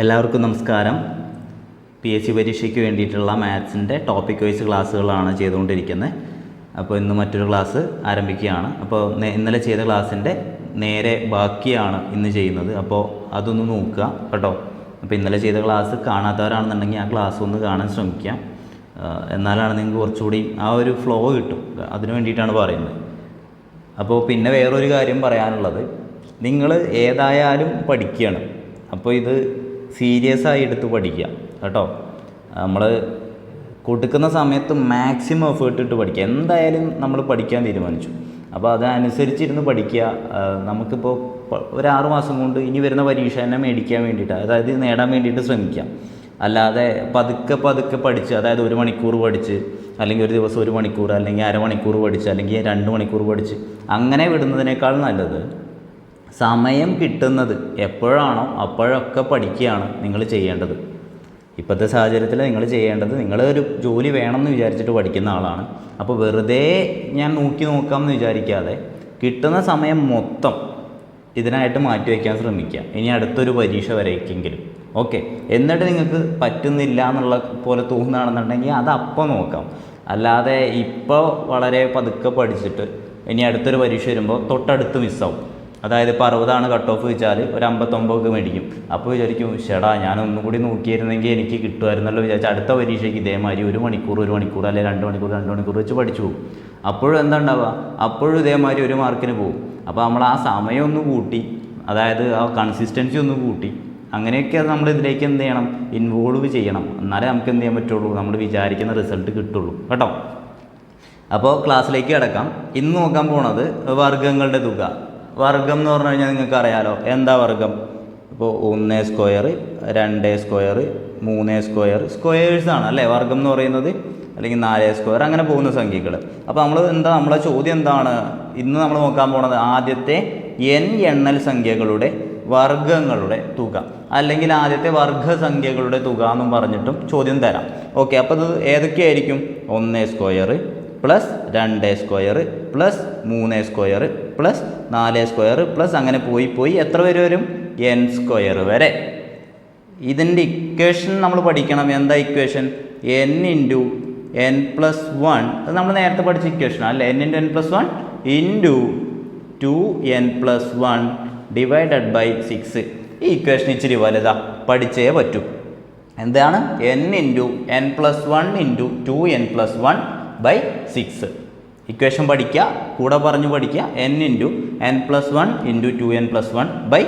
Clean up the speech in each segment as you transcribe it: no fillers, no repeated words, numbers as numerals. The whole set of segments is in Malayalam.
എല്ലാവർക്കും നമസ്കാരം. PSC പരീക്ഷയ്ക്ക് വേണ്ടിയിട്ടുള്ള മാത്സിൻ്റെ ടോപ്പിക് വൈസ് ക്ലാസ്സുകളാണ് ചെയ്തുകൊണ്ടിരിക്കുന്നത്. അപ്പോൾ ഇന്ന് മറ്റൊരു ക്ലാസ് ആരംഭിക്കുകയാണ്. അപ്പോൾ ഇന്നലെ ചെയ്ത ക്ലാസ്സിൻ്റെ നേരെ ബാക്കിയാണ് ഇന്ന് ചെയ്യുന്നത്. അപ്പോൾ അതൊന്ന് നോക്കുക കേട്ടോ. അപ്പോൾ ഇന്നലെ ചെയ്ത ക്ലാസ് കാണാത്തവരാണെന്നുണ്ടെങ്കിൽ ആ ക്ലാസ് ഒന്ന് കാണാൻ ശ്രമിക്കാം. എന്നാലാണ് നിങ്ങൾക്ക് കുറച്ചുകൂടി ആ ഒരു ഫ്ലോ കിട്ടും. അതിന് വേണ്ടിയിട്ടാണ് പറയുന്നത്. അപ്പോൾ പിന്നെ വേറൊരു കാര്യം പറയാനുള്ളത്, നിങ്ങൾ ഏതായാലും പഠിക്കുകയാണ്. അപ്പോൾ ഇത് സീരിയസ് ആയി എടുത്ത് പഠിക്കുക കേട്ടോ. നമ്മൾ കൊടുക്കുന്ന സമയത്ത് മാക്സിമം എഫേർട്ട് ഇട്ട് പഠിക്കുക. എന്തായാലും നമ്മൾ പഠിക്കാൻ തീരുമാനിച്ചു, അപ്പോൾ അതനുസരിച്ചിരുന്ന് പഠിക്കുക. നമുക്കിപ്പോൾ ഒരു 6 മാസം കൊണ്ട് ഇനി വരുന്ന പരീക്ഷ തന്നെ മേടിക്കാൻ വേണ്ടിയിട്ട്, അതായത് നേടാൻ വേണ്ടിയിട്ട് ശ്രമിക്കാം. അല്ലാതെ പതുക്കെ പഠിച്ച്, അതായത് 1 മണിക്കൂർ പഠിച്ച്, അല്ലെങ്കിൽ ഒരു ദിവസം 1 മണിക്കൂർ, അല്ലെങ്കിൽ അരമണിക്കൂർ പഠിച്ച്, അല്ലെങ്കിൽ 2 മണിക്കൂർ പഠിച്ച് അങ്ങനെ വിടുന്നതിനേക്കാൾ നല്ലത് സമയം കിട്ടുന്നത് എപ്പോഴാണോ അപ്പോഴൊക്കെ പഠിക്കുകയാണ് നിങ്ങൾ ചെയ്യേണ്ടത്. ഇപ്പോഴത്തെ സാഹചര്യത്തിൽ നിങ്ങൾ ചെയ്യേണ്ടത്, നിങ്ങളൊരു ജോലി വേണമെന്ന് വിചാരിച്ചിട്ട് പഠിക്കുന്ന ആളാണ്. അപ്പോൾ വെറുതെ ഞാൻ നോക്കാമെന്ന് വിചാരിക്കാതെ കിട്ടുന്ന സമയം മൊത്തം ഇതിനായിട്ട് മാറ്റിവെക്കാൻ ശ്രമിക്കുക. ഇനി അടുത്തൊരു പരീക്ഷ വരേക്കെങ്കിലും ഓക്കെ. എന്നിട്ട് നിങ്ങൾക്ക് പറ്റുന്നില്ല എന്നുള്ള പോലെ തോന്നുകയാണെന്നുണ്ടെങ്കിൽ അത് അപ്പോൾ നോക്കാം. അല്ലാതെ ഇപ്പോൾ വളരെ പതുക്കെ പഠിച്ചിട്ട് ഇനി അടുത്തൊരു പരീക്ഷ വരുമ്പോൾ തൊട്ടടുത്ത് മിസ്സാവും. അതായത് ഇപ്പോൾ 60 കട്ട് ഓഫ് വെച്ചാൽ ഒരു 59 മേടിക്കും. അപ്പോൾ വിചാരിക്കും, ഷെടാ ഞാനൊന്നും കൂടി നോക്കിയിരുന്നെങ്കിൽ എനിക്ക് കിട്ടുമായിരുന്നല്ലോ വിചാരിച്ചാൽ അടുത്ത പരീക്ഷയ്ക്ക് ഇതേമാതിരി 1 മണിക്കൂർ അല്ലെങ്കിൽ 2 മണിക്കൂർ വെച്ച് പഠിച്ചു പോകും. അപ്പോഴും എന്താ ഉണ്ടാവുക, അപ്പോഴും ഇതേമാതിരി 1 മാർക്കിന് പോകും. അപ്പോൾ നമ്മൾ ആ സമയം ഒന്ന് കൂട്ടി, അതായത് ആ കൺസിസ്റ്റൻസി ഒന്ന് കൂട്ടി, അങ്ങനെയൊക്കെ നമ്മൾ ഇതിലേക്ക് എന്ത് ചെയ്യണം, ഇൻവോൾവ് ചെയ്യണം. എന്നാലേ നമുക്ക് എന്ത് ചെയ്യാൻ പറ്റുള്ളൂ, നമ്മൾ വിചാരിക്കുന്ന റിസൾട്ട് കിട്ടുള്ളൂ കേട്ടോ. അപ്പോൾ ക്ലാസ്സിലേക്ക് കിടക്കാം. ഇന്ന് നോക്കാൻ പോണത് വർഗ്ഗങ്ങളുടെ തുക. വർഗ്ഗം എന്ന് പറഞ്ഞു കഴിഞ്ഞാൽ നിങ്ങൾക്ക് അറിയാലോ എന്താ വർഗ്ഗം. ഇപ്പോൾ 1 സ്ക്വയർ, 2 സ്ക്വയർ, 3 സ്ക്വയർ, സ്ക്വയേഴ്സാണ് അല്ലേ വർഗ്ഗം എന്ന് പറയുന്നത്. അല്ലെങ്കിൽ 4 സ്ക്വയർ, അങ്ങനെ പോകുന്ന സംഖ്യകൾ. അപ്പോൾ നമ്മളെ ചോദ്യം എന്താണ് ഇന്ന് നമ്മൾ നോക്കാൻ പോണത്, ആദ്യത്തെ n എണ്ണൽ സംഖ്യകളുടെ വർഗ്ഗങ്ങളുടെ തുക, അല്ലെങ്കിൽ ആദ്യത്തെ വർഗ്ഗസംഖ്യകളുടെ തുക എന്നും പറഞ്ഞിട്ടും ചോദ്യം തരാം. ഓക്കെ. അപ്പോൾ ഇത് ഏതൊക്കെയായിരിക്കും, 1 square plus 2 square plus 3 square plus 4 square plus അങ്ങനെ പോയി എത്ര പേര് വരും, n സ്ക്വയർ വരെ. ഇതിൻ്റെ ഇക്വേഷൻ നമ്മൾ പഠിക്കണം. എന്താ equation, n into n plus 1. അത് നമ്മൾ നേരത്തെ പഠിച്ച ഇക്വേഷനാണ് അല്ലേ. n into n plus 1 into 2n plus 1 divided by 6. ഈ ഇക്വേഷൻ ഇച്ചിരി വലുതാ, പഠിച്ചേ പറ്റൂ. എന്താണ്, n into n plus 1 into 2n plus 1 by 6. Equation പഠിക്കുക, കൂടെ പറഞ്ഞു പഠിക്കുക. n into n plus 1 into 2n plus 1 by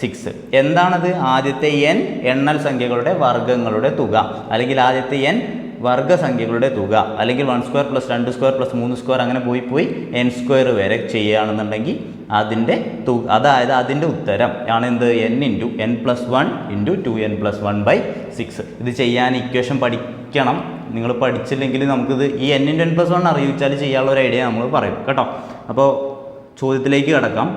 6. എന്താണത്, ആദ്യത്തെ n എണ്ണൽ സംഖ്യകളുടെ വർഗ്ഗങ്ങളുടെ തുക, അല്ലെങ്കിൽ ആദ്യത്തെ n വർഗ്ഗസംഖ്യകളുടെ തുക, അല്ലെങ്കിൽ 1 square plus 2 square plus 3 square അങ്ങനെ പോയി n സ്ക്വയർ വരെ ചെയ്യുകയാണെന്നുണ്ടെങ്കിൽ അതിൻ്റെ തുക, അതായത് അതിൻ്റെ ഉത്തരം ആണ് എന്ത്, n into n plus 1 into 2n plus 1 by 6. ഇത് ചെയ്യാൻ ഇക്വേഷൻ പഠിക്കണം. നിങ്ങൾ പഠിച്ചില്ലെങ്കിൽ നമുക്കിത് ഈ n ഇൻറ്റു n പ്ലസ് 1 അറിയിച്ചാൽ ചെയ്യാനുള്ള ഒരു ഐഡിയ നമ്മൾ പറയും കേട്ടോ. അപ്പോൾ ചോദ്യത്തിലേക്ക് കിടക്കാം.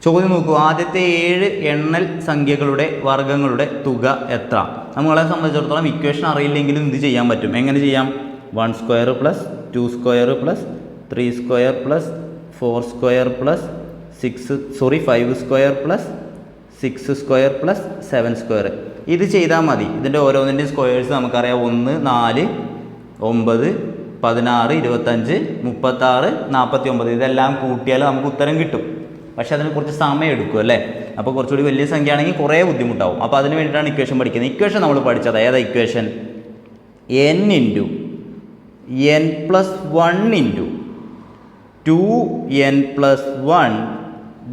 ചോദ്യം നോക്കൂ, ആദ്യത്തെ 7 എണ്ണൽ സംഖ്യകളുടെ വർഗ്ഗങ്ങളുടെ തുക എത്ര? നമ്മളെ സംബന്ധിച്ചിടത്തോളം ഇക്വേഷൻ അറിയില്ലെങ്കിലും ഇത് ചെയ്യാൻ പറ്റും. എങ്ങനെ ചെയ്യാം, 1 square plus 2 square plus 3 square plus 4 square plus 5 square plus 6 square plus 7 square. ഇത് ചെയ്താൽ മതി. ഇതിൻ്റെ ഓരോന്നിൻ്റെയും സ്ക്വയേഴ്സ് നമുക്കറിയാം. 1, 4, 9, 16, 25, 36, 49. ഇതെല്ലാം കൂട്ടിയാൽ നമുക്ക് ഉത്തരം കിട്ടും. പക്ഷേ അതിന് കുറച്ച് സമയം എടുക്കും അല്ലേ. അപ്പോൾ കുറച്ചുകൂടി വലിയ സംഖ്യ ആണെങ്കിൽ കുറേ ബുദ്ധിമുട്ടാവും. അപ്പോൾ അതിന് വേണ്ടിയിട്ടാണ് ഇക്വേഷൻ പഠിക്കുന്നത്. ഇക്വേഷൻ നമ്മൾ പഠിച്ചത് ഏതാ equation, n into n plus 1 into 2n plus 1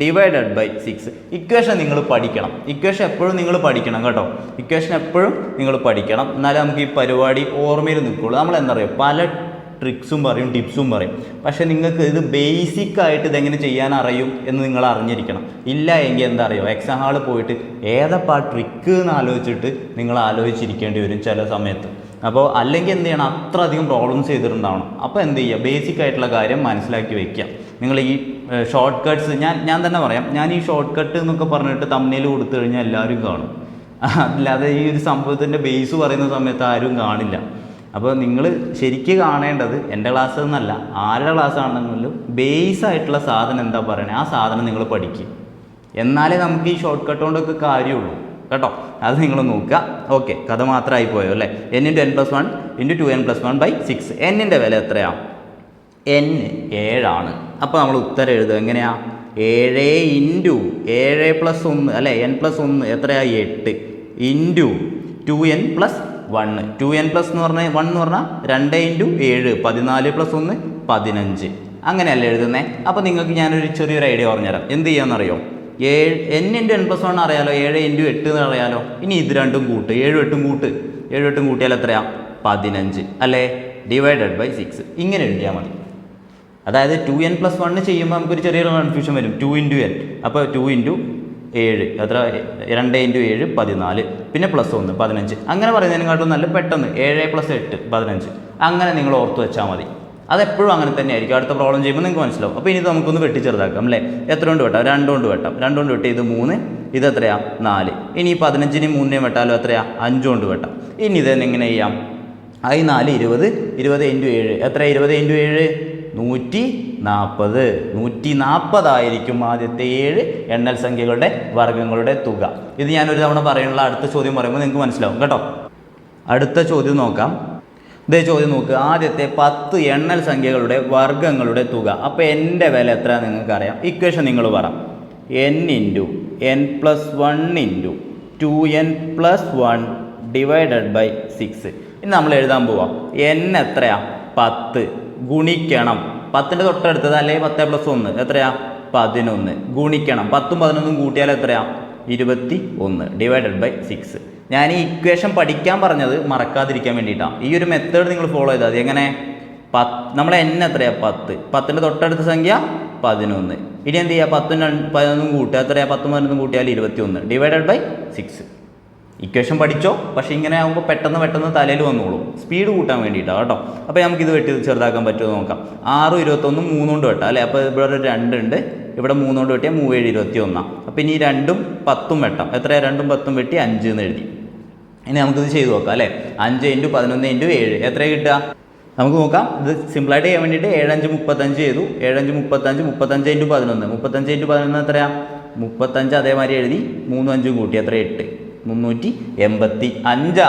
divided by 6. Equation നിങ്ങൾ പഠിക്കണം. ഇക്വേഷൻ എപ്പോഴും നിങ്ങൾ പഠിക്കണം കേട്ടോ. ഇക്വേഷൻ എപ്പോഴും നിങ്ങൾ പഠിക്കണം. എന്നാലേ നമുക്ക് ഈ പരിപാടി ഓർമ്മയിൽ നിൽക്കുള്ളൂ. നമ്മൾ എന്താ പറയുക, പല ട്രിക്സും പറയും, ടിപ്സും പറയും. പക്ഷേ നിങ്ങൾക്ക് ഇത് ബേസിക്കായിട്ട് ഇതെങ്ങനെ ചെയ്യാൻ അറിയും എന്ന് നിങ്ങൾ അറിഞ്ഞിരിക്കണം. ഇല്ല എങ്കിൽ എന്താ അറിയുമോ, എക്സാം ഹാളിൽ പോയിട്ട് ഏതപ്പാ ട്രിക്ക് എന്ന് ആലോചിച്ചിട്ട് നിങ്ങൾ ആലോചിച്ചിരിക്കേണ്ടി വരും ചില സമയത്ത്. അപ്പോൾ അല്ലെങ്കിൽ എന്ത് ചെയ്യണം, അത്ര അധികം പ്രോബ്ലംസ് ചെയ്തിട്ടുണ്ടാവണം. അപ്പോൾ എന്ത് ചെയ്യുക, ബേസിക് ആയിട്ടുള്ള കാര്യം മനസ്സിലാക്കി വയ്ക്കുക. നിങ്ങൾ ഈ ഷോർട്ട് കട്ട്സ് ഞാൻ തന്നെ പറയാം. ഞാൻ ഈ ഷോർട്ട് കട്ട് എന്നൊക്കെ പറഞ്ഞിട്ട് തമ്മിൽ കൊടുത്തു കഴിഞ്ഞാൽ എല്ലാവരും കാണും. അല്ലാതെ ഈ ഒരു സംഭവത്തിൻ്റെ ബേസ് പറയുന്ന സമയത്ത് ആരും കാണില്ല. അപ്പോൾ നിങ്ങൾ ശരിക്കും കാണേണ്ടത് എൻ്റെ ക്ലാസ് എന്നല്ല, ആരുടെ ക്ലാസ് ആണെങ്കിലും ബേസ് ആയിട്ടുള്ള സാധനം എന്താ പറയണേ ആ സാധനം നിങ്ങൾ പഠിക്കുക. എന്നാലേ നമുക്ക് ഈ ഷോർട്ട് കട്ട് കൊണ്ടൊക്കെ കാര്യമുള്ളൂ. കേട്ടോ. അത് നിങ്ങൾ നോക്കുക. ഓക്കെ, കഥ മാത്രമായി പോയോ അല്ലേ. n × n+1 × 2n+1/6. എന്നിൻ്റെ വില എത്രയാണ്? n 7 അപ്പോൾ നമ്മൾ ഉത്തരം എഴുതുക എങ്ങനെയാണ്? 7 × 7 + 1 അല്ലേ, n+1 എത്രയാണ്? 8 × 2n+1. 2n+ എന്ന് പറഞ്ഞാൽ 1 എന്ന് പറഞ്ഞാൽ 2 × 7 14 + 1 15. അങ്ങനെയല്ലേ എഴുതുന്നത്. അപ്പോൾ നിങ്ങൾക്ക് ഞാനൊരു ചെറിയൊരു ഐഡിയ പറഞ്ഞുതരാം. എന്ത് ചെയ്യാമെന്നറിയോ? n × n+1 അറിയാലോ, 7 × 8 എന്ന് അറിയാലോ. ഇനി ഇത് രണ്ടും കൂട്ട്, 7 8 കൂട്ടിയാൽ എത്രയാണ്? 15 അല്ലേ, /6. ഇങ്ങനെ എഴുതിയാൽ മതി. അതായത് 2n+1 ചെയ്യുമ്പോൾ നമുക്കൊരു ചെറിയൊരു കൺഫ്യൂഷൻ വരും. 2 × n, അപ്പോൾ 2 × 7 എത്ര? 2 × 7 14, പിന്നെ +1 15. അങ്ങനെ പറയുന്നതിനെക്കാട്ടും നല്ല പെട്ടെന്ന് 7 + 8 15. അങ്ങനെ നിങ്ങൾ ഓർത്ത് വെച്ചാൽ മതി. അതെപ്പോഴും അങ്ങനെ തന്നെ ആയിരിക്കും. അടുത്ത പ്രോബ്ലം ചെയ്യുമ്പോൾ നിങ്ങൾക്ക് മനസ്സിലാവും. അപ്പോൾ ഇനി നമുക്കൊന്ന് വെട്ടി ചെറുതാക്കാം അല്ലേ. എത്ര കൊണ്ട് വെട്ടാം? 2 കൊണ്ട് വെട്ടാം. 2 കൊണ്ട് വെട്ടി ഇത് 3, ഇത് എത്രയാണ്? 4. ഇനി 15നെയും 3നെയും വെട്ടാലോ, എത്രയാണ്? 5 കൊണ്ട് വെട്ടാം. ഇനി ഇതെന്നെ എങ്ങനെ ചെയ്യാം? 4 20, 20 × 7 എത്ര? 20 × 7 140. 140 ആയിരിക്കും ആദ്യത്തെ 7 എണ്ണൽ സംഖ്യകളുടെ വർഗ്ഗങ്ങളുടെ തുക. ഇത് ഞാനൊരു തവണ പറയുന്നുള്ള അടുത്ത ചോദ്യം പറയുമ്പോൾ നിങ്ങൾക്ക് മനസ്സിലാവും കേട്ടോ. അടുത്ത ചോദ്യം നോക്കാം. ഇതേ ചോദ്യം നോക്കുക. ആദ്യത്തെ 10 എണ്ണൽ സംഖ്യകളുടെ വർഗ്ഗങ്ങളുടെ തുക. അപ്പോൾ എൻ്റെ വില എത്ര നിങ്ങൾക്കറിയാം. ഇക്വേഷൻ നിങ്ങൾ പറ. n × n+1 × 2n+1 /6. ഇനി നമ്മൾ എഴുതാൻ പോവാം. n എത്രയാ? 10 ഗുണിക്കണം 10ൻ്റെ തൊട്ടടുത്തത് അല്ലെങ്കിൽ 10 + 1 എത്രയാ? 11 ഗുണിക്കണം 10ഉം 11ഉം കൂട്ടിയാൽ എത്രയാ? 21 /6. ഞാൻ ഈ ഇക്വേഷൻ പഠിക്കാൻ പറഞ്ഞത് മറക്കാതിരിക്കാൻ വേണ്ടിയിട്ടാണ്. ഈ ഒരു മെത്തേഡ് നിങ്ങൾ ഫോളോ ചെയ്താൽ മതി. എങ്ങനെ? നമ്മൾ n എത്രയാ? 10. 10ൻ്റെ തൊട്ടടുത്ത സംഖ്യ 11. ഇനി എന്ത് ചെയ്യുക? 10ഉം 11ഉം കൂട്ടുക. എത്രയാ? 10ഉം 11ഉം കൂട്ടിയാൽ 21 /6. ഇക്വേഷൻ പഠിച്ചോ, പക്ഷേ ഇങ്ങനെ ആകുമ്പോൾ പെട്ടെന്ന് തലയിൽ വന്നോളൂ. സ്പീഡ് കൂട്ടാൻ വേണ്ടിയിട്ടാണ് കേട്ടോ. അപ്പോൾ നമുക്കിത് വെട്ടി ചെറുതാക്കാൻ പറ്റുമോ നോക്കാം. 6 21 3 കൊണ്ട് വെട്ടാം അല്ലേ. അപ്പോൾ ഇവിടെ ഒരു 2 ഉണ്ട്, ഇവിടെ 3 കൊണ്ട് വെട്ടിയാൽ 3 7 21. അപ്പോൾ ഇനി 2ഉം 10ഉം വെട്ടാം. എത്രയാണ്? 2ഉം 10ഉം വെട്ടി 5 എന്ന് എഴുതി. ഇനി നമുക്കിത് ചെയ്ത് നോക്കാം അല്ലേ. 5 × 11 × 7 എത്രയാണ് കിട്ടുക? നമുക്ക് നോക്കാം. ഇത് സിമ്പിളായിട്ട് ചെയ്യാൻ വേണ്ടിയിട്ട് 7 5 35 ചെയ്തു. 7 5 35, 35 × 11. 35 × 11 എത്രയാണ്? 35. അതേമാതിരി എഴുതി 3 5ഉം കൂട്ടി എത്ര? 8. 385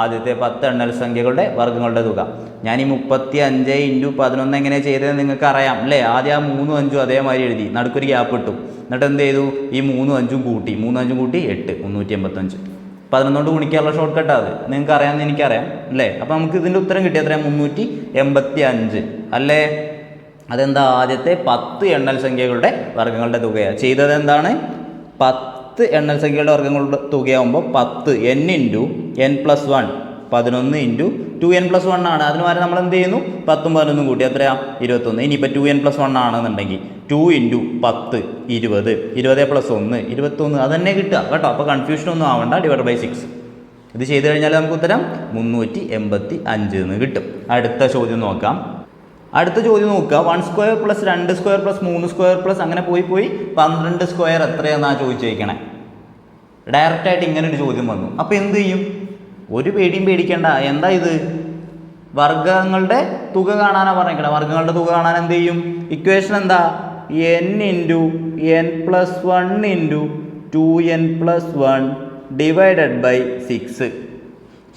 ആദ്യത്തെ 10 എണ്ണൽ സംഖ്യകളുടെ വർഗ്ഗങ്ങളുടെ തുക. ഞാൻ ഈ 35 × 11 എങ്ങനെ ചെയ്തതെന്ന് നിങ്ങൾക്ക് അറിയാം അല്ലേ. ആദ്യം ആ 3ഉം 5ഉം അതേമാതിരി എഴുതി, നടുക്കൊരു ഗ്യാപ്പ് ഇട്ടു. എന്നിട്ട് എന്ത് ചെയ്തു? ഈ 3ഉം 5ഉം കൂട്ടി 8 385. 11 കൊണ്ട് ഗുണിക്കാനുള്ള ഷോർട്ട് കട്ട് അത് നിങ്ങൾക്ക് അറിയാമെന്ന് എനിക്കറിയാം അല്ലേ. അപ്പോൾ നമുക്ക് ഇതിൻ്റെ ഉത്തരം കിട്ടിയ എത്രയാണ്? 385 അല്ലേ. അതെന്താ? ആദ്യത്തെ 10 എണ്ണൽ സംഖ്യകളുടെ വർഗ്ഗങ്ങളുടെ തുകയാണ്. ചെയ്തത് എന്താണ്? 10 എണ്ണൽ സംഖ്യകളുടെ വർഗ്ഗങ്ങളുടെ തുകയാകുമ്പോൾ 10 n × n+1 11 × 2n+1 ആണ്. അതിന് പകരം നമ്മൾ എന്ത് ചെയ്യുന്നു? 10ഉം 11ഉം കൂട്ടി എത്രയാണ്? 21. ഇനിയിപ്പോൾ 2n+1 ആണെന്നുണ്ടെങ്കിൽ 2 × 10 20, 20 + 1 21. അത് തന്നെ കിട്ടുക കേട്ടോ. അപ്പോൾ കൺഫ്യൂഷൻ ഒന്നും ആവണ്ട. /6. ഇത് ചെയ്ത് കഴിഞ്ഞാൽ നമുക്ക് ഉത്തരം 385 എന്ന് കിട്ടും. അടുത്ത ചോദ്യം നോക്കാം. 1² + 2² + 3² അങ്ങനെ പോയി 12² എത്രയാണെന്നാണ് ചോദിച്ചേക്കണേ. ഡയറക്റ്റായിട്ട് ഇങ്ങനെ ഒരു ചോദ്യം വന്നു. അപ്പോൾ എന്ത് ചെയ്യും? ഒരു പേടിയും പേടിക്കേണ്ട. എന്താ ഇത്? വർഗ്ഗങ്ങളുടെ തുക കാണാനാണ് പറഞ്ഞേക്കണേ. വർഗ്ഗങ്ങളുടെ തുക കാണാൻ എന്ത് ചെയ്യും? ഇക്വേഷൻ എന്താ? n × n+1 × 2n+1 /6.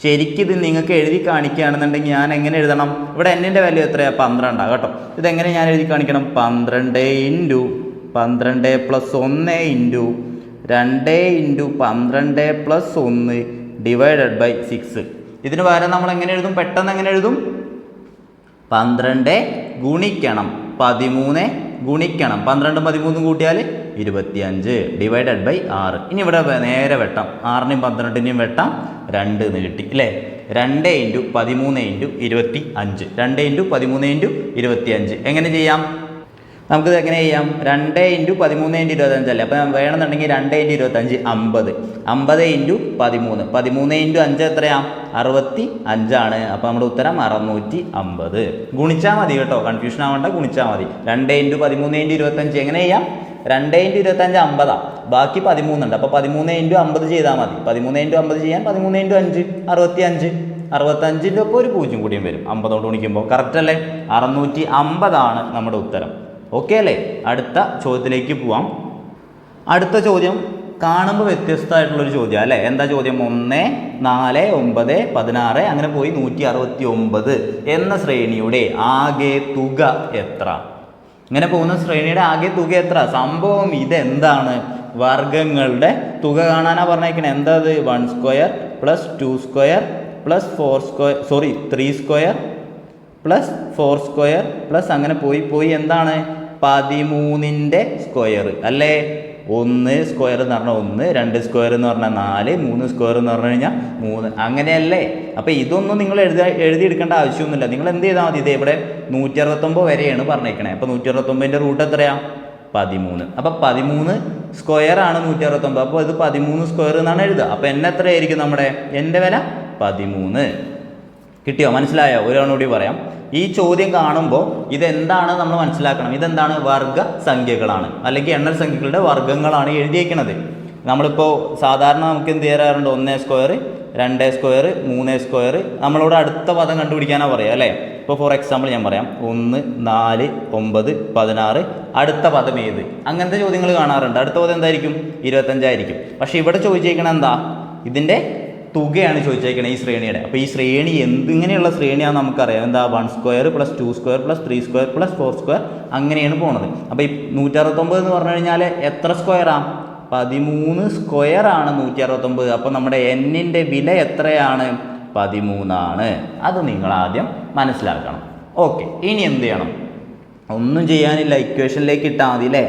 ശരിക്കും ഇത് നിങ്ങൾക്ക് എഴുതി കാണിക്കുകയാണെന്നുണ്ടെങ്കിൽ ഞാൻ എങ്ങനെ എഴുതണം? ഇവിടെ എന്നിൻ്റെ വാല്യൂ എത്രയാണ്? 12 കേട്ടോ. ഇതെങ്ങനെ ഞാൻ എഴുതി കാണിക്കണം? 12 × 12 + 1 × 2 × 12 + 1 /6. ഇതിന് പകരം നമ്മൾ എങ്ങനെ എഴുതും? പെട്ടെന്ന് എങ്ങനെ എഴുതും? 12 ഗുണിക്കണം 13 ഗുണിക്കണം 12ഉം 13ഉം കൂട്ടിയാൽ 25 /6. ഇനി ഇവിടെ നേരെ വെട്ടാം. 6നെയും 12നെയും വെട്ടാം. 2 എന്ന് കിട്ടി അല്ലേ. 2 × 13 × 25. 2 × 13 × 25 എങ്ങനെ ചെയ്യാം? നമുക്കിത് എങ്ങനെ ചെയ്യാം? 2 × 13 × 25 അല്ലേ. അപ്പോൾ വേണമെന്നുണ്ടെങ്കിൽ 2 × 25 50. 50 × 13. 13 × 5 എത്രയാണ്? 65. അപ്പോൾ നമ്മുടെ ഉത്തരം 650. ഗുണിച്ചാൽ മതി കേട്ടോ. കൺഫ്യൂഷൻ ആവേണ്ട, ഗുണിച്ചാൽ മതി. 2 × 13 × 25 എങ്ങനെ ചെയ്യാം? 2 × 25 50. ബാക്കി 13 ഉണ്ട്. അപ്പോൾ 13 × 50 ചെയ്താൽ മതി. 13 × 50 ചെയ്യാൻ 13 × 5 65. 65ൻ്റെ ഒപ്പം ഒരു 0 കൂടിയും വരും 50 കൊണ്ട് ഗുണിക്കുമ്പോൾ. കറക്റ്റ് അല്ലേ? 650 നമ്മുടെ ഉത്തരം. ഓക്കെ അല്ലേ? അടുത്ത ചോദ്യത്തിലേക്ക് പോവാം. അടുത്ത ചോദ്യം കാണുമ്പോൾ വ്യത്യസ്തമായിട്ടുള്ളൊരു ചോദ്യം അല്ലേ? എന്താ ചോദ്യം? 1, 4, 9, 16 അങ്ങനെ പോയി 169 എന്ന ശ്രേണിയുടെ ആകെ തുക എത്ര? ഇങ്ങനെ പോകുന്ന ശ്രേണിയുടെ ആകെ തുക എത്ര? സംഭവം ഇതെന്താണ്? വർഗങ്ങളുടെ തുക കാണാനാണ് പറഞ്ഞേക്കണേ. എന്താ അത്? 1 square plus 2 square plus 3 square plus 4 square plus അങ്ങനെ പോയി എന്താണ്? 13ൻ്റെ സ്ക്വയർ അല്ലേ? 1 സ്ക്വയർ എന്ന് പറഞ്ഞാൽ 1, 2 സ്ക്വയർ എന്ന് പറഞ്ഞാൽ 4, 3 സ്ക്വയർ എന്ന് പറഞ്ഞു കഴിഞ്ഞാൽ 3, അങ്ങനെയല്ലേ? അപ്പോൾ ഇതൊന്നും നിങ്ങൾ എഴുതിയെടുക്കേണ്ട ആവശ്യമൊന്നുമില്ല. നിങ്ങൾ എന്ത് ചെയ്താൽ മതി? ഇത് ഇവിടെ 169 വരെയാണ് പറഞ്ഞേക്കണേ. അപ്പോൾ 169ൻ്റെ റൂട്ട് എത്രയാണ്? 13. അപ്പോൾ 13 സ്ക്വയർ ആണ് 169. അപ്പോൾ ഇത് 13 സ്ക്വയർ എന്നാണ് എഴുതുക. അപ്പോൾ എത്രയായിരിക്കും നമ്മുടെ എൻ്റെ വില? 13. കിട്ടിയോ? മനസ്സിലായോ? ഒരാളോട് പറയാം. ഈ ചോദ്യം കാണുമ്പോൾ ഇതെന്താണ് നമ്മൾ മനസ്സിലാക്കണം. ഇതെന്താണ്? വർഗ സംഖ്യകളാണ്, അല്ലെങ്കിൽ എണ്ണൽ സംഖ്യകളുടെ വർഗ്ഗങ്ങളാണ് എഴുതിയേക്കുന്നത്. നമ്മളിപ്പോൾ സാധാരണ നമുക്ക് എന്ത് ചെയ്യാറുണ്ട്? 1 സ്ക്വയർ, 2 സ്ക്വയർ, 3 സ്ക്വയർ. നമ്മളോട് അടുത്ത പദം കണ്ടുപിടിക്കാനാണ് പറയുക അല്ലേ? ഇപ്പോൾ ഫോർ എക്സാമ്പിൾ ഞാൻ പറയാം. 1, 4, 9, 16 അടുത്ത പദം ഏത്? അങ്ങനത്തെ ചോദ്യങ്ങൾ കാണാറുണ്ട്. അടുത്ത പദം എന്തായിരിക്കും? 25 ആയിരിക്കും. പക്ഷേ ഇവിടെ ചോദിച്ചേക്കണം എന്താ? ഇതിൻ്റെ തുകയാണ് ചോദിച്ചേക്കണത് ഈ ശ്രേണിയുടെ. അപ്പോൾ ഈ ശ്രേണി എന്തിങ്ങനെയുള്ള ശ്രേണിയാണെന്ന് നമുക്കറിയാം. എന്താ? 1 square plus 2 square plus 3 square plus 4 square അങ്ങനെയാണ് പോണത്. അപ്പോൾ ഈ 169 എന്ന് പറഞ്ഞു കഴിഞ്ഞാൽ എത്ര സ്ക്വയറാണ്? 13 സ്ക്വയർ ആണ് 169. അപ്പോൾ നമ്മുടെ എന്നിൻ്റെ വില എത്രയാണ്? 13 ആണ്. അത് നിങ്ങൾ ആദ്യം മനസ്സിലാക്കണം. ഓക്കെ, ഇനി എന്ത് ചെയ്യണം? ഒന്നും ചെയ്യാനില്ല, ഇക്വേഷനിലേക്ക് ഇട്ടാൽ മതി അല്ലേ?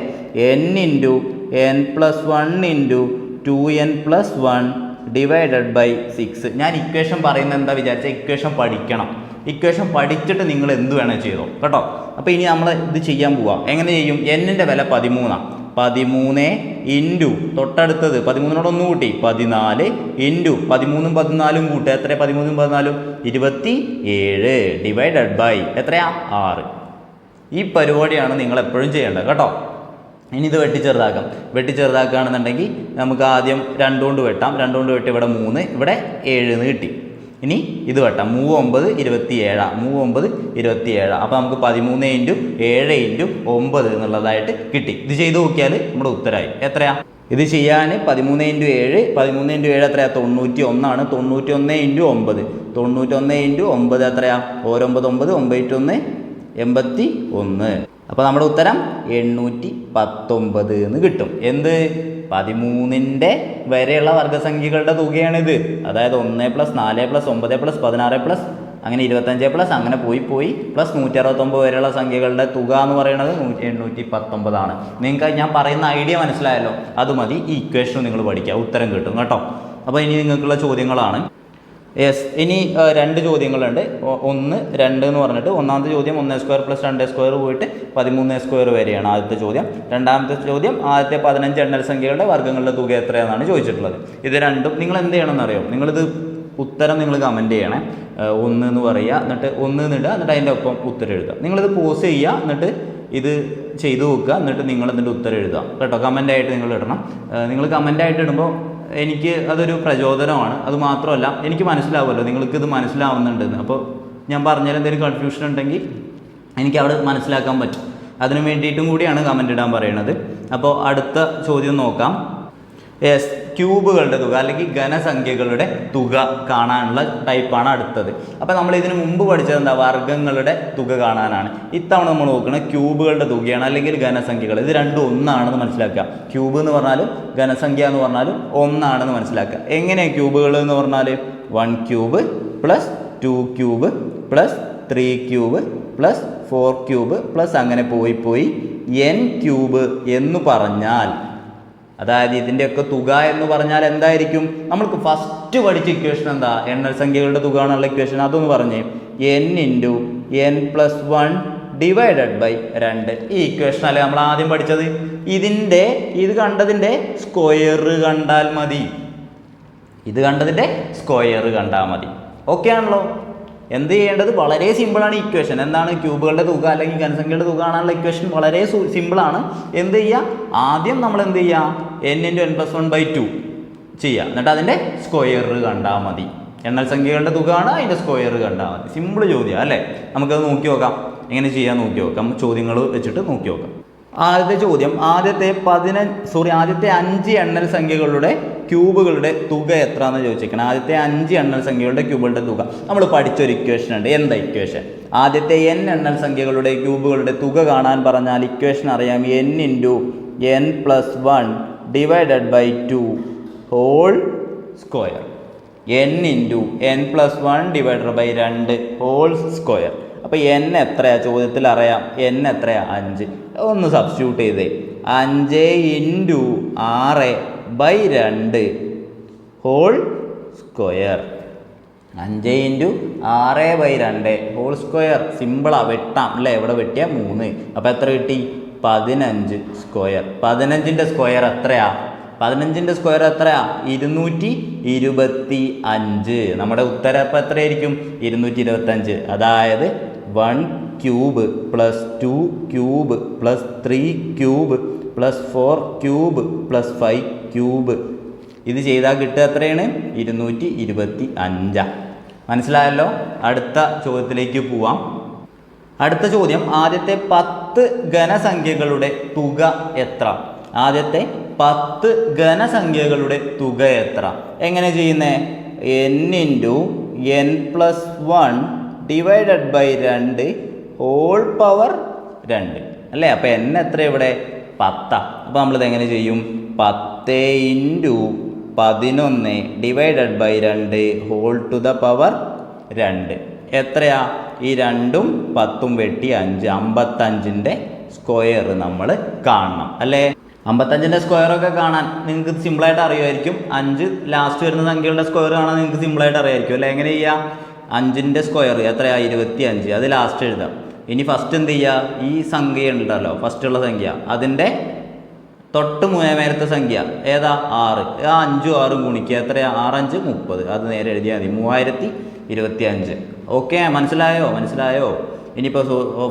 n+n+1 × 2n+1 divided by 6. ഞാൻ ഇക്വേഷൻ പറയുന്നത് എന്താ വിചാരിച്ചാൽ ഇക്വേഷൻ പഠിക്കണം. ഇക്വേഷൻ പഠിച്ചിട്ട് നിങ്ങൾ എന്ത് വേണേൽ ചെയ്തോ കേട്ടോ. അപ്പോൾ ഇനി നമ്മൾ ഇത് ചെയ്യാൻ പോവാം. എങ്ങനെ ചെയ്യും? എന്നിൻ്റെ വില 13 ആണ്. 13 ഇൻറ്റു തൊട്ടടുത്തത് 13നോട് ഒന്ന് കൂട്ടി 14 ഇൻറ്റു 13ഉം 14ഉം കൂട്ടുക. എത്ര? 13ഉം 14ഉം 27 ഡിവൈഡഡ് ബൈ എത്രയാ? 6. ഈ പരിപാടിയാണ് നിങ്ങൾ എപ്പോഴും ചെയ്യേണ്ടത് കേട്ടോ. ഇനി ഇത് വെട്ടിച്ചെറുതാക്കുകയാണെന്നുണ്ടെങ്കിൽ നമുക്ക് ആദ്യം 2 കൊണ്ട് വെട്ടാം. 2 കൊണ്ട് വെട്ടി ഇവിടെ 3, ഇവിടെ 7 എന്ന് കിട്ടി. ഇനി ഇത് വെട്ടാം. 3 9 27, 3 9 27. അപ്പോൾ നമുക്ക് 13 ഇൻറ്റു 7 ഇൻറ്റു 9 എന്നുള്ളതായിട്ട് കിട്ടി. ഇത് ചെയ്ത് നോക്കിയാൽ നമ്മുടെ ഉത്തരമായി. എത്രയാ? ഇത് ചെയ്യാൻ 13 ഇൻറ്റു 7 എത്രയാ? 91 ആണ്. 91 ഇൻറ്റു 9 ഇൻറ്റു 9 എത്രയാ? 9 9 9 81. അപ്പോൾ നമ്മുടെ ഉത്തരം 819 എന്ന് കിട്ടും. എന്ത്? 13ൻ്റെ വരെയുള്ള വർഗ്ഗസംഖ്യകളുടെ തുകയാണിത്. അതായത് 1 + 4 + 9 + 16 + അങ്ങനെ 25 + അങ്ങനെ പോയി പ്ലസ് 169 വരെയുള്ള സംഖ്യകളുടെ തുക എന്ന് പറയുന്നത് 819 ആണ്. നിങ്ങൾക്ക് ഞാൻ പറയുന്ന ഐഡിയ മനസ്സിലായല്ലോ? അത് മതി. ഈ ഇക്വേഷൻ നിങ്ങൾ പഠിക്കുക, ഉത്തരം കിട്ടും കേട്ടോ. അപ്പോൾ ഇനി നിങ്ങൾക്കുള്ള ചോദ്യങ്ങളാണ്. യെസ്, ഇനി 2 ചോദ്യങ്ങളുണ്ട്. 1, 2 എന്ന് പറഞ്ഞിട്ട് ഒന്നാമത്തെ ചോദ്യം 1 സ്ക്വയർ പ്ലസ് 2 സ്ക്വയർ പോയിട്ട് 13 സ്ക്വയർ വരെയാണ് ആദ്യത്തെ ചോദ്യം. രണ്ടാമത്തെ ചോദ്യം ആദ്യത്തെ 15 എണ്ണൽ സംഖ്യകളുടെ വർഗ്ഗങ്ങളുടെ തുക എത്രയാണെന്നാണ് ചോദിച്ചിട്ടുള്ളത്. ഇത് രണ്ടും നിങ്ങൾ എന്ത് ചെയ്യണമെന്ന് അറിയാം. നിങ്ങളിത് ഉത്തരം നിങ്ങൾ കമൻറ്റ് ചെയ്യണേ. 1 എന്ന് പറയുക, എന്നിട്ട് 1 എന്നിടുക, എന്നിട്ട് അതിൻ്റെ ഒപ്പം ഉത്തരം എഴുതുക. നിങ്ങളിത് പോസ് ചെയ്യുക, എന്നിട്ട് ഇത് ചെയ്ത് നോക്കുക, എന്നിട്ട് നിങ്ങൾ ഇതിൻ്റെ ഉത്തരം എഴുതുക കേട്ടോ. കമൻ്റായിട്ട് നിങ്ങൾ ഇടണം. നിങ്ങൾ കമൻ്റായിട്ട് ഇടുമ്പോൾ എനിക്ക് അതൊരു പ്രചോദനമാണ്. അതുമാത്രമല്ല എനിക്ക് മനസ്സിലാവുമല്ലോ നിങ്ങൾക്കിത് മനസ്സിലാവുന്നുണ്ടെന്ന്. അപ്പോൾ ഞാൻ പറഞ്ഞാൽ എന്തെങ്കിലും കൺഫ്യൂഷൻ ഉണ്ടെങ്കിൽ എനിക്ക് അവിടെ മനസ്സിലാക്കാൻ പറ്റും. അതിന് വേണ്ടിയിട്ടും കൂടിയാണ് കമൻ്റ് ഇടാൻ പറയുന്നത്. അപ്പോൾ അടുത്ത ചോദ്യം നോക്കാം. യെസ്, ക്യൂബുകളുടെ തുക അല്ലെങ്കിൽ ഘനസംഖ്യകളുടെ തുക കാണാനുള്ള ടൈപ്പാണ് അടുത്തത്. അപ്പോൾ നമ്മൾ ഇതിന് മുമ്പ് പഠിച്ചത് എന്താ? വർഗ്ഗങ്ങളുടെ തുക കാണാനാണ്. ഇത്തവണ നമ്മൾ നോക്കുന്നത് ക്യൂബുകളുടെ തുകയാണ് അല്ലെങ്കിൽ ഘനസംഖ്യകൾ. ഇത് രണ്ടും ഒന്നാണെന്ന് മനസ്സിലാക്കുക. ക്യൂബ് എന്ന് പറഞ്ഞാലും ഘനസംഖ്യ എന്ന് പറഞ്ഞാലും ഒന്നാണെന്ന് മനസ്സിലാക്കുക. എങ്ങനെയാണ് ക്യൂബുകൾ എന്ന് പറഞ്ഞാൽ? 1 cube plus 2 cube plus 3 cube plus 4 cube plus അങ്ങനെ പോയി n ക്യൂബ് എന്ന് പറഞ്ഞാൽ, അതായത് ഇതിൻ്റെയൊക്കെ തുക എന്ന് പറഞ്ഞാൽ എന്തായിരിക്കും? നമ്മൾക്ക് ഫസ്റ്റ് പഠിച്ച ഇക്വേഷൻ എന്താ? എണ്ണൽ സംഖ്യകളുടെ തുക എന്നുള്ള ഇക്വേഷൻ. അതൊന്ന് പറഞ്ഞേ. n into n+1 divided by 2. ഈ ഇക്വേഷൻ അല്ലേ നമ്മൾ ആദ്യം പഠിച്ചത്? ഇത് കണ്ടതിൻ്റെ സ്ക്വയർ കണ്ടാൽ മതി. ഓക്കെ ആണല്ലോ? എന്ത് ചെയ്യേണ്ടത്? വളരെ സിമ്പിളാണ് ഇക്വേഷൻ. എന്താണ്? ക്യൂബുകളുടെ തുക അല്ലെങ്കിൽ ഘനസംഖ്യയുടെ തുക കാണാനുള്ള ഇക്വേഷൻ വളരെ സിമ്പിളാണ്. എന്ത് ചെയ്യുക? ആദ്യം നമ്മൾ എന്ത് ചെയ്യുക? n × n+1/2 ചെയ്യുക, എന്നിട്ട് അതിൻ്റെ സ്ക്വയർ കണ്ടാൽ മതി. എണ്ണൽ സംഖ്യകളുടെ തുകയാണ്, അതിൻ്റെ സ്ക്വയർ കണ്ടാൽ മതി. സിമ്പിൾ ചോദ്യം അല്ലേ? നമുക്കത് നോക്കി നോക്കാം. എങ്ങനെ ചെയ്യാൻ നോക്കി നോക്കാം. ചോദ്യങ്ങൾ വെച്ചിട്ട് നോക്കി നോക്കാം. ആദ്യത്തെ ചോദ്യം, ആദ്യത്തെ 5 എണ്ണൽ സംഖ്യകളുടെ ക്യൂബുകളുടെ തുക എത്ര എന്ന് ചോദിച്ചിരിക്കണം. ആദ്യത്തെ 5 എണ്ണൽ സംഖ്യകളുടെ ക്യൂബുകളുടെ തുക നമ്മൾ പഠിച്ചൊരു ഇക്വേഷൻ ഉണ്ട്. എന്താ ഇക്വേഷൻ? ആദ്യത്തെ n എണ്ണൽ സംഖ്യകളുടെ ക്യൂബുകളുടെ തുക കാണാൻ പറഞ്ഞാൽ ഇക്വേഷൻ അറിയാം. n × n+1 divided by 2 whole square. n × n+1 divided by 2 whole square. അപ്പോൾ n എത്രയാ ചോദ്യത്തിൽ അറിയാം. n എത്രയാ? 5. ഒന്ന് സബ്സ്റ്റിറ്റ്യൂട്ട് ചെയ്തേ. 5 × 6/2 ഹോൾ സ്ക്വയർ. 5 × 6/2 whole square. സിമ്പിളാ, വെട്ടാം അല്ലേ? ഇവിടെ വെട്ടിയാൽ 3. അപ്പോൾ എത്ര കിട്ടി? 15 സ്ക്വയർ. 15ൻ്റെ സ്ക്വയർ എത്രയാ? 15ൻ്റെ സ്ക്വയർ എത്രയാ? 225. നമ്മുടെ ഉത്തരം അപ്പം എത്രയായിരിക്കും? 225. അതായത് 1 cube plus 2 cube plus 3 cube plus 4 cube plus 5 cube. ഇത് ചെയ്താൽ കിട്ടുക എത്രയാണ്? 225. മനസ്സിലായല്ലോ? അടുത്ത ചോദ്യത്തിലേക്ക് പോവാം. അടുത്ത ചോദ്യം, ആദ്യത്തെ 10 ഘനസംഖ്യകളുടെ തുക എത്ര? ആദ്യത്തെ 10 ഘനസംഖ്യകളുടെ തുക എത്ര? എങ്ങനെ ചെയ്യുന്നേ? n × n+1 divided by 2 whole power 2 അല്ലേ? അപ്പോൾ n എത്ര ഇവിടെ? 10. അപ്പോൾ നമ്മളിത് എങ്ങനെ ചെയ്യും? 10 × 11 divided by 2 whole to the power 2. എത്രയാ? ഈ 2ഉം 10ഉം വെട്ടി 5. 55ൻ്റെ സ്ക്വയർ നമ്മൾ കാണണം അല്ലേ? 55ൻ്റെ സ്ക്വയറൊക്കെ കാണാൻ നിങ്ങൾക്ക് സിമ്പിളായിട്ട് അറിയുമായിരിക്കും. 5 ലാസ്റ്റ് വരുന്ന സംഖ്യകളുടെ സ്ക്വയർ കാണാൻ നിങ്ങൾക്ക് സിമ്പിളായിട്ട് അറിയാമായിരിക്കും അല്ലേ? എങ്ങനെ ചെയ്യുക? 5ൻ്റെ സ്ക്വയർ എത്രയാ? 25. അത് ലാസ്റ്റ് എഴുതാം. ഇനി ഫസ്റ്റ് എന്ത് ചെയ്യുക? ഈ സംഖ്യ ഉണ്ടല്ലോ, ഫസ്റ്റുള്ള സംഖ്യ, അതിൻ്റെ തൊട്ട് മേലത്തെ സംഖ്യ ഏതാ? 6. ആ 5ഉം 6ഉം ഗുണിക്കുക. എത്രയാ? 6 5 30. അത് നേരെ എഴുതിയാൽ മതി. 3025. ഓക്കെ, മനസ്സിലായോ? ഇനിയിപ്പോൾ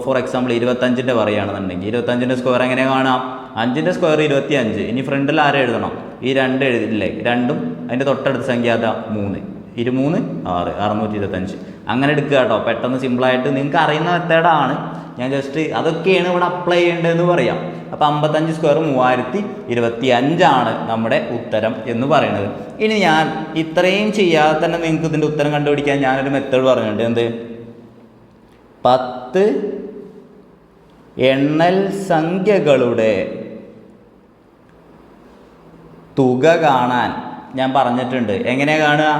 ഫോർ എക്സാമ്പിൾ 25ൻ്റെ പറയുകയാണെന്നുണ്ടെങ്കിൽ 25ൻ്റെ സ്ക്വയർ എങ്ങനെ കാണാം? 5ൻ്റെ സ്ക്വയർ 25. ഇനി ഫ്രണ്ടിൽ ആരെ എഴുതണം? ഈ 2 എഴുതില്ലേ? 2ഉം അതിൻ്റെ തൊട്ടടുത്ത സംഖ്യ അതാ 3. 2 3 6 625. അങ്ങനെ എടുക്കുക കേട്ടോ. പെട്ടെന്ന് സിമ്പിളായിട്ട് നിങ്ങൾക്ക് അറിയുന്ന മെത്തേഡാണ്. ഞാൻ ജസ്റ്റ് അതൊക്കെയാണ് ഇവിടെ അപ്ലൈ ചെയ്യേണ്ടതെന്ന് പറയാം. അപ്പോൾ 55 സ്ക്വയർ 3025 നമ്മുടെ ഉത്തരം എന്ന് പറയുന്നത്. ഇനി ഞാൻ ഇത്രയും ചെയ്യാതെ തന്നെ നിങ്ങൾക്ക് ഇതിൻ്റെ ഉത്തരം കണ്ടുപിടിക്കാൻ ഞാനൊരു മെത്തേഡ് പറഞ്ഞിട്ടുണ്ട്. എന്ത്? 10 എണ്ണൽ സംഖ്യകളുടെ തുക കാണാൻ ഞാൻ പറഞ്ഞിട്ടുണ്ട്. എങ്ങനെയാണ് കാണുക?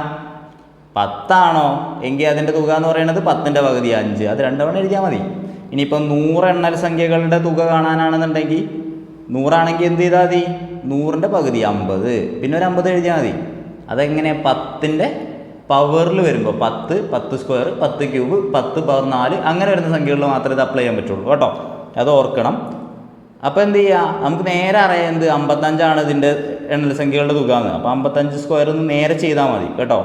10 ആണോ എങ്കിൽ അതിൻ്റെ തുക എന്ന് പറയുന്നത് 10ൻ്റെ പകുതി 5. അത് 2 തവണ എഴുതിയാൽ മതി. ഇനിയിപ്പം 100 എണ്ണൽ സംഖ്യകളുടെ തുക കാണാനാണെന്നുണ്ടെങ്കിൽ 100 ആണെങ്കിൽ എന്ത് ചെയ്താൽ മതി? 100ൻ്റെ പകുതി 50. പിന്നെ ഒരു 50 എഴുതിയാൽ മതി. അതെങ്ങനെ? 10ൻ്റെ പവറിൽ വരുമ്പോൾ 10 സ്ക്വയർ 10 ക്യൂബ് 10 പവർ 4 അങ്ങനെ വരുന്ന സംഖ്യകളിൽ മാത്രമേ ഇത് അപ്ലൈ ചെയ്യാൻ പറ്റുള്ളൂ കേട്ടോ. അത് ഓർക്കണം. അപ്പോൾ എന്ത് ചെയ്യുക? നമുക്ക് നേരെ അറിയാം എന്ത്? 55 ഇതിൻ്റെ എണ്ണൽ സംഖ്യകളുടെ തുക എന്ന്. അപ്പോൾ 55 സ്ക്വയർ ഒന്ന് നേരെ ചെയ്താൽ മതി കേട്ടോ.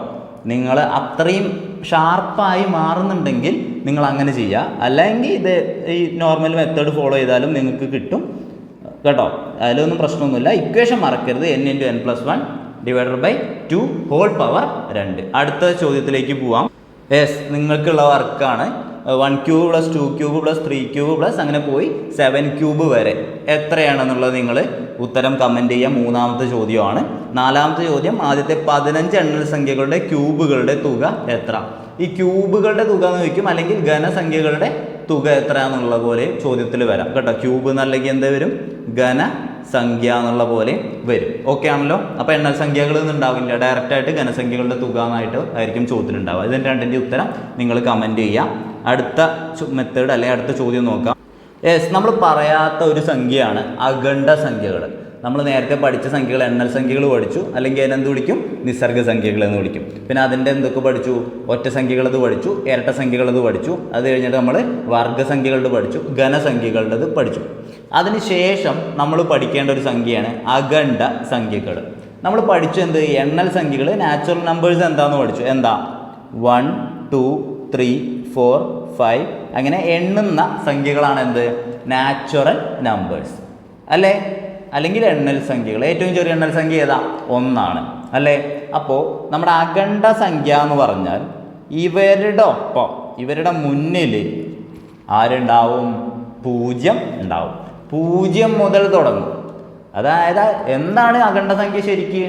നിങ്ങൾ അത്രയും ഷാർപ്പായി മാറുന്നുണ്ടെങ്കിൽ നിങ്ങൾ അങ്ങനെ ചെയ്യുക. അല്ലെങ്കിൽ ഇത് ഈ നോർമൽ മെത്തേഡ് ഫോളോ ചെയ്താലും നിങ്ങൾക്ക് കിട്ടും കേട്ടോ. അതിലൊന്നും പ്രശ്നമൊന്നുമില്ല. ഇക്വേഷൻ മറക്കരുത്. n × n+1 divided by 2 whole power 2. അടുത്ത ചോദ്യത്തിലേക്ക് പോവാം. നിങ്ങൾക്കുള്ള വർക്കാണ്. 1 cube plus 2 cube plus 3 cube plus അങ്ങനെ പോയി 7 ക്യൂബ് വരെ എത്രയാണെന്നുള്ളത് നിങ്ങൾ ഉത്തരം കമൻറ്റ് ചെയ്യുക. 3ാമത്തെ ചോദ്യമാണ്. 4ാമത്തെ ചോദ്യം, ആദ്യത്തെ 15 എണ്ണൽ സംഖ്യകളുടെ ക്യൂബുകളുടെ തുക എത്ര? ഈ ക്യൂബുകളുടെ തുക എന്ന് ചോദിക്കും, അല്ലെങ്കിൽ ഘനസംഖ്യകളുടെ തുക എത്ര എന്നുള്ള പോലെ ചോദ്യത്തിൽ വരാം കേട്ടോ. ക്യൂബ് എന്നല്ലെങ്കിൽ എന്ത് വരും? ഘനസംഖ്യ എന്നുള്ള പോലെ വരും. ഓക്കെ ആണല്ലോ? അപ്പോൾ എണ്ണൽ സംഖ്യകളൊന്നും ഉണ്ടാവില്ല. ഡയറക്റ്റായിട്ട് ഘനസംഖ്യകളുടെ തുക എന്നായിട്ട് ആയിരിക്കും ചോദ്യത്തിലുണ്ടാവുക. ഇതിൻ്റെ 2ൻ്റെ ഉത്തരം നിങ്ങൾ കമൻറ്റ് ചെയ്യാം. അടുത്ത മെത്തേഡ് അല്ലെങ്കിൽ അടുത്ത ചോദ്യം നോക്കാം. നമ്മൾ പറയാത്ത ഒരു സംഖ്യയാണ് അഖണ്ഡ സംഖ്യകൾ. നമ്മൾ നേരത്തെ പഠിച്ച സംഖ്യകൾ എണ്ണൽ സംഖ്യകൾ പഠിച്ചു, അല്ലെങ്കിൽ അതിനെന്ത് വിളിക്കും? നിസ്സർഗ സംഖ്യകൾ എന്ന് വിളിക്കും. പിന്നെ അതിൻ്റെ എന്തൊക്കെ പഠിച്ചു? ഒറ്റ സംഖ്യകളത് പഠിച്ചു, ഇരട്ട സംഖ്യകളത് പഠിച്ചു. അത് കഴിഞ്ഞിട്ട് നമ്മൾ വർഗ്ഗസംഖ്യകളുടെ പഠിച്ചു, ഘനസംഖ്യകളുടേത് പഠിച്ചു. അതിനുശേഷം നമ്മൾ പഠിക്കേണ്ട ഒരു സംഖ്യയാണ് അഖണ്ഡ സംഖ്യകൾ. നമ്മൾ പഠിച്ചു എന്ത്? എണ്ണൽ സംഖ്യകൾ, നാച്ചുറൽ നമ്പേഴ്സ് എന്താണെന്ന് പഠിച്ചു. എന്താ? 1 2 3 4 5 അങ്ങനെ എണ്ണുന്ന സംഖ്യകളാണ് എന്ത്? നാച്ചുറൽ നമ്പേഴ്സ് അല്ലേ? അല്ലെങ്കിൽ എണ്ണൽ സംഖ്യകൾ. ഏറ്റവും ചെറിയ എണ്ണൽ സംഖ്യ ഏതാ? 1 അല്ലേ? അപ്പോൾ നമ്മുടെ അഖണ്ഡ സംഖ്യ എന്ന് പറഞ്ഞാൽ ഇവരുടെ ഒപ്പം, ഇവരുടെ മുന്നിൽ ആരുണ്ടാവും? 0 ഉണ്ടാവും. 0 മുതൽ തുടങ്ങും. അതായത് എന്താണ് അഖണ്ഡ സംഖ്യ ശരിക്ക്?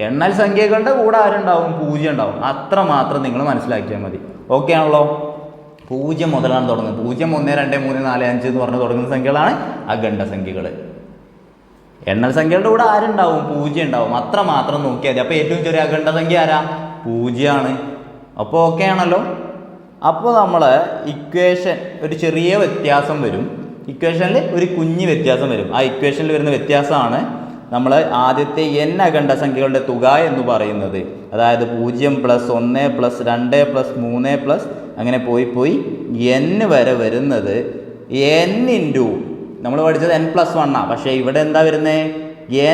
എണ്ണൽ സംഖ്യകളുടെ കൂടെ ആരുണ്ടാവും? 0 ഉണ്ടാവും. അത്ര മാത്രം നിങ്ങൾ മനസ്സിലാക്കിയാൽ മതി. ഓക്കെ ആണല്ലോ? 0 മുതലാണ് തുടങ്ങുന്നത്. 0, 1, 2, 3, 4, 5 എന്ന് പറഞ്ഞ് തുടങ്ങുന്ന സംഖ്യകളാണ് അഖണ്ഡ സംഖ്യകൾ. എണ്ണൽ സംഖ്യകളുടെ കൂടെ ആരുണ്ടാവും? 0 ഉണ്ടാവും. അത്ര മാത്രം നോക്കിയാൽ മതി. അപ്പോൾ ഏറ്റവും ചെറിയ അഖണ്ഡ സംഖ്യ ആരാ? 0 ആണ്. അപ്പോൾ ഓക്കെ ആണല്ലോ? അപ്പോൾ നമ്മൾ ഇക്വേഷൻ ഒരു ചെറിയ വ്യത്യാസം വരും. ഇക്വേഷനിൽ ഒരു കുഞ്ഞ് വ്യത്യാസം വരും. ആ ഇക്വേഷനിൽ വരുന്ന വ്യത്യാസമാണ് നമ്മൾ ആദ്യത്തെ n അഖണ്ഡ സംഖ്യകളുടെ തുക എന്ന് പറയുന്നത്. അതായത് 0 + 1 + 2 + 3 പ്ലസ് അങ്ങനെ പോയി n വരെ വരുന്നത് n ഇൻറ്റു നമ്മൾ പഠിച്ചത് n+1 പക്ഷേ ഇവിടെ എന്താ വരുന്നത്?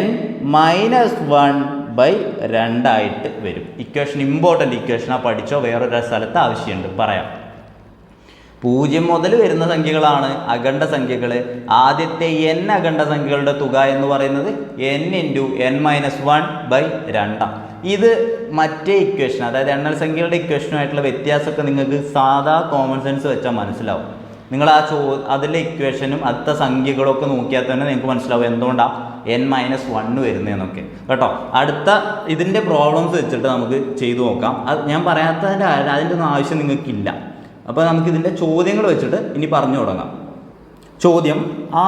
n-1/2 ആയിട്ട് വരും. ഇക്വേഷൻ ഇമ്പോർട്ടൻ്റ് ഇക്വേഷനാണ്. പഠിച്ചോ? വേറൊരു സ്ഥലത്ത് ആവശ്യമുണ്ട്, പറയാം. 0 മുതൽ വരുന്ന സംഖ്യകളാണ് അഖണ്ഡ സംഖ്യകൾ. ആദ്യത്തെ n അഖണ്ഡ സംഖ്യകളുടെ തുക എന്ന് പറയുന്നത് n × n-1/2. ഇത് മറ്റേ ഇക്വേഷൻ, അതായത് എണ്ണൽ സംഖ്യകളുടെ ഇക്വേഷനുമായിട്ടുള്ള വ്യത്യാസമൊക്കെ നിങ്ങൾക്ക് സാധാ കോമൺ സെൻസ് വെച്ചാൽ മനസ്സിലാവും. നിങ്ങൾ അതിലെ ഇക്വേഷനും അടുത്ത സംഖ്യകളൊക്കെ നോക്കിയാൽ തന്നെ നിങ്ങൾക്ക് മനസ്സിലാവും എന്തുകൊണ്ടാണ് n-1 വരുന്നതെന്നൊക്കെ കേട്ടോ. അടുത്ത ഇതിൻ്റെ പ്രോബ്ലംസ് വെച്ചിട്ട് നമുക്ക് ചെയ്തു നോക്കാം. അത് ഞാൻ പറയാത്തതിൻ്റെ അതിൻ്റെ ഒന്നും ആവശ്യം നിങ്ങൾക്കില്ല. അപ്പോൾ നമുക്ക് ഇതിൻ്റെ ചോദ്യങ്ങൾ വെച്ചിട്ട് ഇനി പറഞ്ഞു തുടങ്ങാം. ചോദ്യം: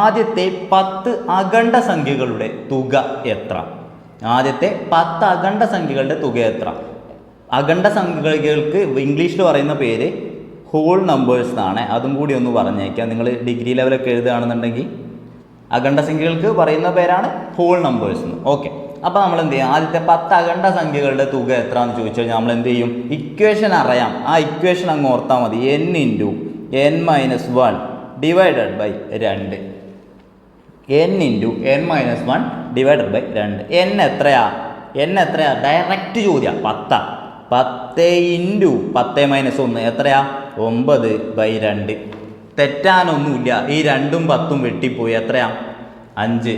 ആദ്യത്തെ 10 അഖണ്ഡ സംഖ്യകളുടെ തുക എത്ര? ആദ്യത്തെ 10 അഖണ്ഡ സംഖ്യകളുടെ തുക എത്ര? അഖണ്ഡ സംഖ്യകൾക്ക് ഇംഗ്ലീഷിൽ പറയുന്ന പേര് ഹോൾ നമ്പേഴ്സ് എന്നാണ്. അതും കൂടി ഒന്ന് പറഞ്ഞേക്കാം. നിങ്ങൾ ഡിഗ്രി ലെവലൊക്കെ എഴുതുകയാണെന്നുണ്ടെങ്കിൽ അഖണ്ഡ സംഖ്യകൾക്ക് പറയുന്ന പേരാണ് ഹോൾ നമ്പേഴ്സ് എന്ന്. ഓക്കെ, അപ്പോൾ നമ്മൾ എന്ത് ചെയ്യും? ആദ്യത്തെ 10 അഖണ്ഡ സംഖ്യകളുടെ തുക എത്ര എന്ന് ചോദിച്ചു കഴിഞ്ഞാൽ നമ്മൾ എന്ത് ചെയ്യും? ഇക്വേഷൻ അറിയാം. ആ ഇക്വേഷൻ അങ്ങ് ഓർത്താൽ മതി. n × n-1 divided by 2. n × n-1 divided by 2. n എത്രയാ? ഡയറക്റ്റ് ചോദ്യം. 10. 10 × 10 - 1 എത്രയാ? 9/2. തെറ്റാനൊന്നുമില്ല. ഈ 2ഉം 10ഉം വെട്ടിപ്പോയി. എത്രയാ? 5.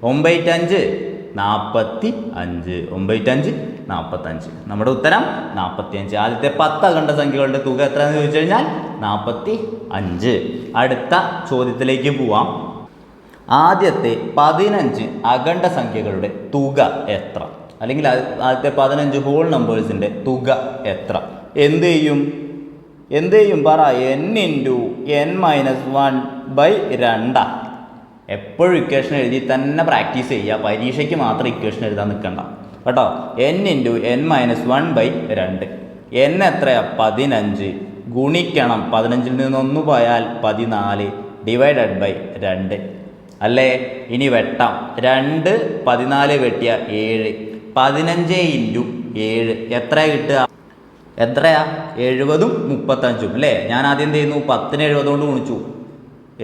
9×5 45. 9×5 നമ്മുടെ ഉത്തരം 45. ആദ്യത്തെ 10 അഖണ്ഡ സംഖ്യകളുടെ തുക എത്രയാണെന്ന് ചോദിച്ചു കഴിഞ്ഞാൽ 45. അടുത്ത ചോദ്യത്തിലേക്ക് പോവാം. ആദ്യത്തെ 15 അഖണ്ഡ സംഖ്യകളുടെ തുക എത്ര? അല്ലെങ്കിൽ ആദ്യത്തെ 15 ഹോൾ നമ്പേഴ്സിൻ്റെ തുക എത്ര? എന്ത് ചെയ്യും? പറ. n × n-1/2. എപ്പോഴും ഇക്വേഷൻ എഴുതി തന്നെ പ്രാക്ടീസ് ചെയ്യുക. പരീക്ഷയ്ക്ക് മാത്രം ഇക്വേഷൻ എഴുതാൻ നിൽക്കണ്ട കേട്ടോ. n × n-1/2. n എത്രയാ? 15. ഗുണിക്കണം. 15ൽ നിന്ന് 1 പോയാൽ 14 ഡിവൈഡഡ് ബൈ 2 അല്ലേ? ഇനി വെട്ടാം. 2 14 വെട്ടിയ 7. 15 × 7 എത്രയാ കിട്ടുക? എത്രയാ? 70ഉം 35ഉം അല്ലേ? ഞാൻ ആദ്യം എന്ത് ചെയ്യുന്നു? 10നെ 70 കൊണ്ട് ഗുണിച്ചു.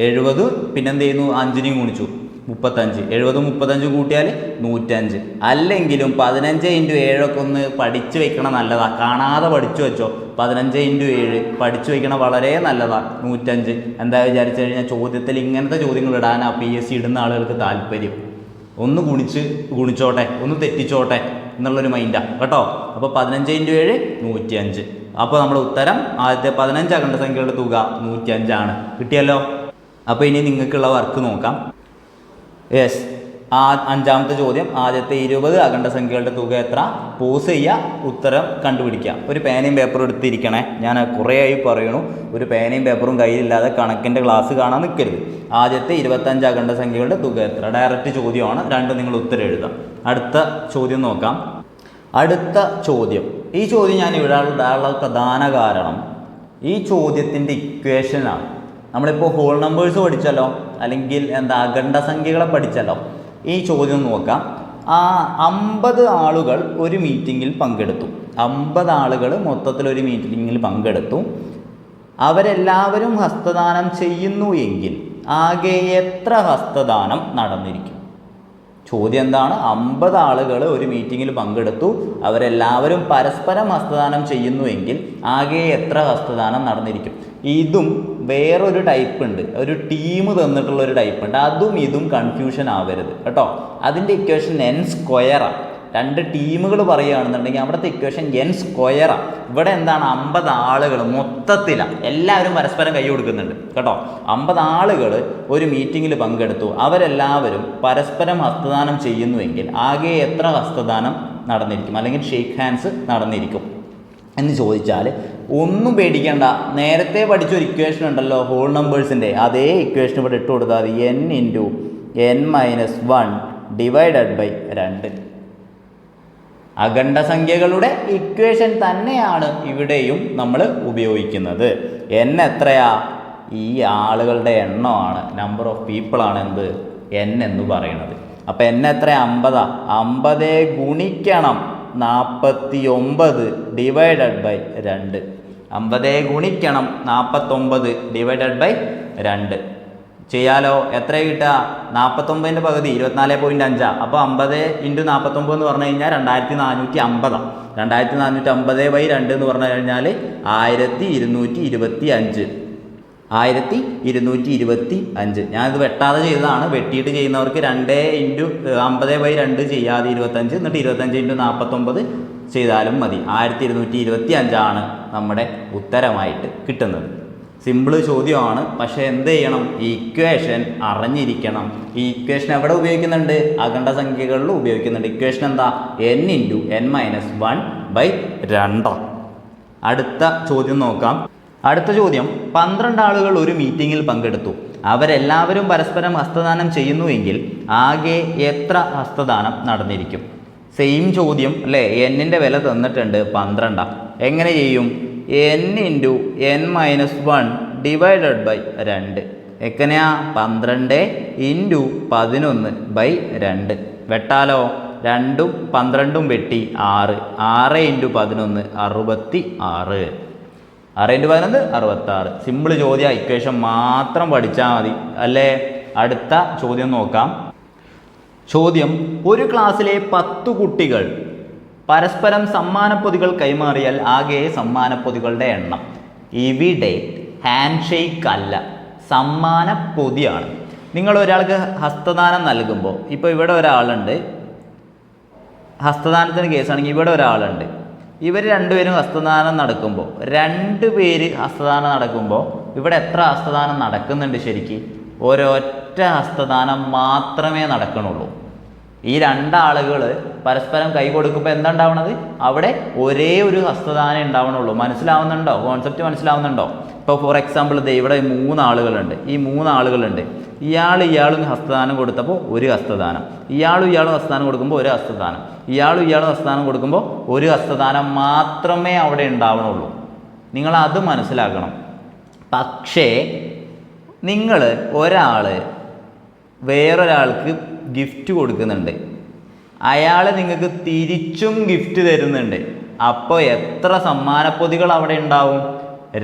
70 പിന്നെന്ത് ചെയ്യുന്നു? 5നെയും ഗുണിച്ചു. 35. 70ഉം 35ഉം കൂട്ടിയാൽ 105. അല്ലെങ്കിലും 15 × 7 ഒക്കെ ഒന്ന് പഠിച്ചു വെക്കണം, നല്ലതാണ്. കാണാതെ പഠിച്ചു വെച്ചോ. 15 × 7 പഠിച്ചു വെക്കണം, വളരെ നല്ലതാണ്. 105. എന്താ വിചാരിച്ചു കഴിഞ്ഞാൽ ചോദ്യത്തിൽ ഇങ്ങനത്തെ ചോദ്യങ്ങൾ ഇടാനാണ് PSC ഇടുന്ന ആളുകൾക്ക് താല്പര്യം. ഒന്ന് ഗുണിച്ചോട്ടെ, ഒന്ന് തെറ്റിച്ചോട്ടെ എന്നുള്ളൊരു മൈൻഡാണ് കേട്ടോ. അപ്പോൾ 15 × 7 105. അപ്പോൾ നമ്മുടെ ഉത്തരം ആദ്യത്തെ 15 അഖണ്ഡ സംഖ്യകളുടെ തുക 105 ആണ്. കിട്ടിയല്ലോ? അപ്പോൾ ഇനി നിങ്ങൾക്കുള്ള വർക്ക് നോക്കാം. യെസ്, അഞ്ചാമത്തെ ചോദ്യം. ആദ്യത്തെ 20 അഖണ്ഡ സംഖ്യകളുടെ തുക എത്ര? പോസ് ചെയ്യുക, ഉത്തരം കണ്ടുപിടിക്കുക. ഒരു പേനയും പേപ്പറും എടുത്തിരിക്കണേ. ഞാൻ കുറേ ആയി പറയണു, ഒരു പേനയും പേപ്പറും കയ്യിലില്ലാതെ കണക്കിൻ്റെ ക്ലാസ് കാണാൻ നിൽക്കരുത്. ആദ്യത്തെ 25 അഖണ്ഡ സംഖ്യകളുടെ തുക എത്ര? ഡയറക്റ്റ് ചോദ്യമാണ്. രണ്ടും നിങ്ങൾ ഉത്തരം എഴുതാം. അടുത്ത ചോദ്യം നോക്കാം. അടുത്ത ചോദ്യം. ഈ ചോദ്യം ഞാൻ ഇവിടെ ഇടാനുള്ള പ്രധാന കാരണം ഈ ചോദ്യത്തിൻ്റെ ഇക്വേഷനാണ്. നമ്മളിപ്പോൾ ഹോൾ നമ്പേഴ്സ് പഠിച്ചല്ലോ, അല്ലെങ്കിൽ അഖണ്ഡ സംഖ്യകളെ പഠിച്ചല്ലോ. ഈ ചോദ്യം നോക്കാം. 50 ആളുകൾ ഒരു മീറ്റിങ്ങിൽ പങ്കെടുത്തു. 50 ആളുകൾ മൊത്തത്തിൽ ഒരു മീറ്റിങ്ങിൽ പങ്കെടുത്തു. അവരെല്ലാവരും ഹസ്തദാനം ചെയ്യുന്നു എങ്കിൽ ആകെ എത്ര ഹസ്തദാനം നടന്നിരിക്കും? ചോദ്യം എന്താണ്? 50 ആളുകൾ ഒരു മീറ്റിങ്ങിൽ പങ്കെടുത്തു. അവരെല്ലാവരും പരസ്പരം ഹസ്തദാനം ചെയ്യുന്നുവെങ്കിൽ ആകെ എത്ര ഹസ്തദാനം നടന്നിരിക്കും? ഇതും വേറൊരു ടൈപ്പ് ഉണ്ട്, ഒരു ടീം തന്നിട്ടുള്ളൊരു ടൈപ്പ് ഉണ്ട്. അതും ഇതും കൺഫ്യൂഷൻ ആവരുത് കേട്ടോ. അതിൻ്റെ ഇക്വേഷൻ n² 2 ടീമുകൾ പറയുകയാണെന്നുണ്ടെങ്കിൽ അവിടുത്തെ ഇക്വേഷൻ n സ്ക്വയറാണ്. ഇവിടെ എന്താണ് 50 ആളുകൾ മൊത്തത്തിലാണ്, എല്ലാവരും പരസ്പരം കൈ കൊടുക്കുന്നുണ്ട് കേട്ടോ. 50 ആളുകൾ ഒരു മീറ്റിങ്ങിൽ പങ്കെടുത്തു, അവരെല്ലാവരും പരസ്പരം ഹസ്തദാനം ചെയ്യുന്നുവെങ്കിൽ ആകെ എത്ര ഹസ്തദാനം നടന്നിരിക്കും, അല്ലെങ്കിൽ ഷേക്ക് ഹാൻഡ്സ് നടന്നിരിക്കും എന്ന് ചോദിച്ചാൽ ഒന്നും പേടിക്കേണ്ട. നേരത്തെ പഠിച്ചൊരു ഇക്വേഷൻ ഉണ്ടല്ലോ ഹോൾ നമ്പേഴ്സിൻ്റെ, അതേ ഇക്വേഷൻ ഇവിടെ ഇട്ട് കൊടുത്താൽ മതി. n × n-1 divided by 2. അഖണ്ഡസംഖ്യകളുടെ ഇക്വേഷൻ തന്നെയാണ് ഇവിടെയും നമ്മൾ ഉപയോഗിക്കുന്നത്. n എത്രയാ? ഈ ആളുകളുടെ എണ്ണമാണ്, നമ്പർ ഓഫ് പീപ്പിളാണ് എന്ത് n എന്ന് പറയുന്നത്. അപ്പം n എത്ര? 50. 50 ഗുണിക്കണം 49 ഡിവൈഡഡ് ബൈ 2. 50 ഗുണിക്കണം 49 ഡിവൈഡഡ് ബൈ 2 ചെയ്യാലോ. എത്ര കിട്ടുക? 49ൻ്റെ പകുതി 24.5. അപ്പോൾ 50 × 49 എന്ന് പറഞ്ഞു കഴിഞ്ഞാൽ 2450. 2450 ബൈ 2 എന്ന് പറഞ്ഞു കഴിഞ്ഞാൽ 1225. 1225. ഞാനിത് വെട്ടാതെ ചെയ്തതാണ്. വെട്ടിയിട്ട് ചെയ്യുന്നവർക്ക് 2 × 50 ബൈ 2 ചെയ്യാതെ 25, എന്നിട്ട് 25 × 49 ചെയ്താലും മതി. 1225 നമ്മുടെ ഉത്തരമായിട്ട് കിട്ടുന്നത്. സിമ്പിൾ ചോദ്യമാണ്, പക്ഷേ എന്ത് ചെയ്യണം? ഈ ഇക്വേഷൻ അറിഞ്ഞിരിക്കണം. ഈ ഇക്വേഷൻ എവിടെ ഉപയോഗിക്കുന്നുണ്ട്? അഖണ്ഡസംഖ്യകളിൽ ഉപയോഗിക്കുന്നുണ്ട്. ഇക്വേഷൻ എന്താ? n × n-1 by 2. അടുത്ത ചോദ്യം നോക്കാം. അടുത്ത ചോദ്യം, 12 ആളുകൾ ഒരു മീറ്റിങ്ങിൽ പങ്കെടുത്തു, അവരെല്ലാവരും പരസ്പരം ഹസ്തദാനം ചെയ്യുന്നുവെങ്കിൽ ആകെ എത്ര ഹസ്തദാനം നടന്നിരിക്കും? സെയിം ചോദ്യം അല്ലേ? എന്നിൻ്റെ വില തന്നിട്ടുണ്ട് 12. എങ്ങനെ ചെയ്യും? n × n-1 divided by 2. എങ്ങനെയാ? 12 × 11 ബൈ 2. വെട്ടാലോ? 2ഉം 12ഉം വെട്ടി 6. 6 × 11 66. 6 × 11 66. സിമ്പിൾ ചോദ്യം, ഇക്വേഷൻ മാത്രം പഠിച്ചാൽ മതി അല്ലേ? അടുത്ത ചോദ്യം നോക്കാം. ചോദ്യം, ഒരു ക്ലാസ്സിലെ 10 കുട്ടികൾ പരസ്പരം സമ്മാനപ്പൊതികൾ കൈമാറിയാൽ ആകെ സമ്മാനപ്പൊതികളുടെ എണ്ണം. ഇവിടെ ഹാൻഡ് ഷെയ്ക്ക് അല്ല, സമ്മാനപ്പൊതിയാണ്. നിങ്ങൾ ഒരാൾക്ക് ഹസ്തദാനം നൽകുമ്പോൾ, ഇപ്പോൾ ഇവിടെ ഒരാളുണ്ട്, ഹസ്തദാനത്തിന് കേസാണെങ്കിൽ ഇവിടെ ഒരാളുണ്ട്, ഇവർ രണ്ടുപേരും ഹസ്തദാനം നടക്കുമ്പോൾ, 2 പേര് ഹസ്തദാനം നടക്കുമ്പോൾ ഇവിടെ എത്ര ഹസ്തദാനം നടക്കുന്നുണ്ട്? ശരിക്കും ഒരൊറ്റ ഹസ്തദാനം മാത്രമേ നടക്കണുള്ളൂ. ഈ 2 ആളുകൾ പരസ്പരം കൈ കൊടുക്കുമ്പോൾ എന്താ ഉണ്ടാവണത്? അവിടെ ഒരേ ഒരു ഹസ്തദാനം ഉണ്ടാവണുള്ളൂ. മനസ്സിലാവുന്നുണ്ടോ? കോൺസെപ്റ്റ് മനസ്സിലാവുന്നുണ്ടോ? ഇപ്പോൾ ഫോർ എക്സാമ്പിൾ ഇവിടെ 3 ആളുകളുണ്ട്. ഈ 3 ആളുകളുണ്ട്. ഇയാളും ഹസ്തദാനം കൊടുത്തപ്പോൾ ഒരു ഹസ്തദാനം, ഇയാളും ഹസ്തദാനം കൊടുക്കുമ്പോൾ ഒരു ഹസ്തദാനം, ഇയാളും ഹസ്തദാനം കൊടുക്കുമ്പോൾ ഒരു ഹസ്തദാനം മാത്രമേ അവിടെ ഉണ്ടാവണുള്ളൂ. നിങ്ങളത് മനസ്സിലാക്കണം. പക്ഷേ നിങ്ങൾ ഒരാൾ വേറൊരാൾക്ക് ഗിഫ്റ്റ് കൊടുക്കുന്നുണ്ട്, അയാൾ നിങ്ങൾക്ക് തിരിച്ചും ഗിഫ്റ്റ് തരുന്നുണ്ട്. അപ്പോൾ എത്ര സമ്മാനപ്പൊതികൾ അവിടെ ഉണ്ടാവും?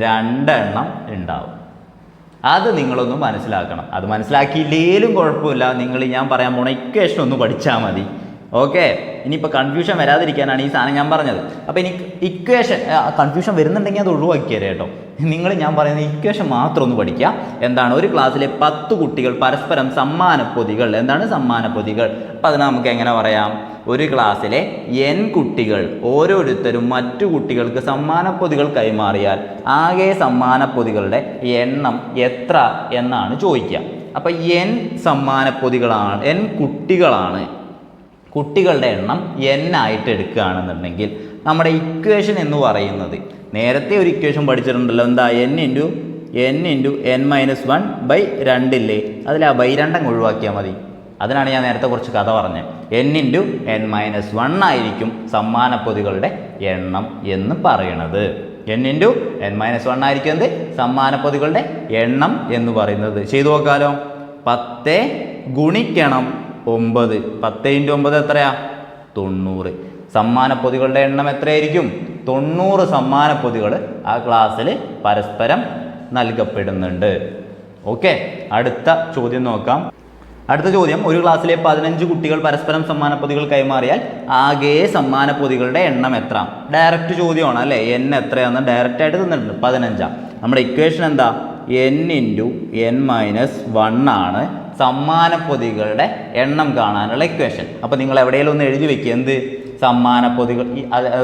2 എണ്ണം ഉണ്ടാവും. അത് നിങ്ങളൊന്ന് മനസ്സിലാക്കണം. അത് മനസ്സിലാക്കിയില്ലേലും കുഴപ്പമില്ല, നിങ്ങൾ ഞാൻ പറയാൻ പോണ ഇക്വേഷൻ ഒന്ന് പഠിച്ചാൽ മതി. ഓക്കെ, ഇനിയിപ്പോൾ കൺഫ്യൂഷൻ വരാതിരിക്കാനാണ് ഈ സാധനം ഞാൻ പറഞ്ഞത്. അപ്പോൾ ഇനി ഇക്വേഷൻ കൺഫ്യൂഷൻ വരുന്നുണ്ടെങ്കിൽ അത് ഒഴിവാക്കിയേ കേട്ടോ. നിങ്ങൾ ഞാൻ പറയുന്ന ഇക്വേഷൻ മാത്രം ഒന്ന് പഠിക്കുക. എന്താണ്? ഒരു ക്ലാസ്സിലെ 10 കുട്ടികൾ പരസ്പരം സമ്മാനപ്പൊതികൾ, എന്താണ് സമ്മാനപ്പൊതികൾ? അപ്പോൾ അതിന് നമുക്ക് എങ്ങനെ പറയാം? ഒരു ക്ലാസ്സിലെ n കുട്ടികൾ ഓരോരുത്തരും മറ്റു കുട്ടികൾക്ക് സമ്മാനപ്പൊതികൾ കൈമാറിയാൽ ആകെ സമ്മാനപ്പൊതികളുടെ എണ്ണം എത്ര എന്നാണ് ചോദിക്കുക. അപ്പോൾ n സമ്മാനപ്പൊതികളാണ്, n കുട്ടികളാണ്. കുട്ടികളുടെ എണ്ണം n ആയിട്ട് എടുക്കുകയാണെന്നുണ്ടെങ്കിൽ നമ്മുടെ ഇക്വേഷൻ എന്ന് പറയുന്നത്, നേരത്തെ ഒരു ഇക്വേഷൻ പഠിച്ചിട്ടുണ്ടല്ലോ, എന്താ? n × n-1 ബൈ 2 ഇല്ലേ? അതിൽ ആ ബൈ 2 അങ്ങ് ഒഴിവാക്കിയാൽ മതി. അതിനാണ് ഞാൻ നേരത്തെ കുറച്ച് കഥ പറഞ്ഞത്. n × n-1 ആയിരിക്കും സമ്മാനപ്പൊതികളുടെ എണ്ണം എന്ന് പറയണത്. n × n-1 ആയിരിക്കും എന്ത്? സമ്മാനപ്പൊതികളുടെ എണ്ണം എന്ന് പറയുന്നത്. ചെയ്തു നോക്കാലോ. 10 ഗുണിക്കണം 9. 10 × 9 എത്രയാ? 90. സമ്മാനപ്പൊതികളുടെ എണ്ണം എത്രയായിരിക്കും? 90 സമ്മാനപ്പൊതികൾ ആ ക്ലാസ്സിൽ പരസ്പരം നൽകപ്പെടുന്നുണ്ട്. ഓക്കെ, അടുത്ത ചോദ്യം നോക്കാം. അടുത്ത ചോദ്യം, ഒരു ക്ലാസ്സിലെ 15 കുട്ടികൾ പരസ്പരം സമ്മാനപ്പൊതികൾ കൈമാറിയാൽ ആകെ സമ്മാനപ്പൊതികളുടെ എണ്ണം എത്ര? ഡയറക്റ്റ് ചോദ്യമാണ് അല്ലേ? n എത്രയാണെന്ന് ഡയറക്റ്റ് ആയിട്ട് തന്നിട്ടുണ്ട്. 15. നമ്മുടെ ഇക്വേഷൻ എന്താ? n × n-1 ആണ്. സമ്മാനപ്പൊതികളുടെ എണ്ണം കാണാനുള്ള ഇക്വേഷൻ. അപ്പോൾ നിങ്ങൾ എവിടെയെങ്കിലും ഒന്ന് എഴുതി വെക്കുക, എന്ത് സമ്മാനപ്പൊതികൾ,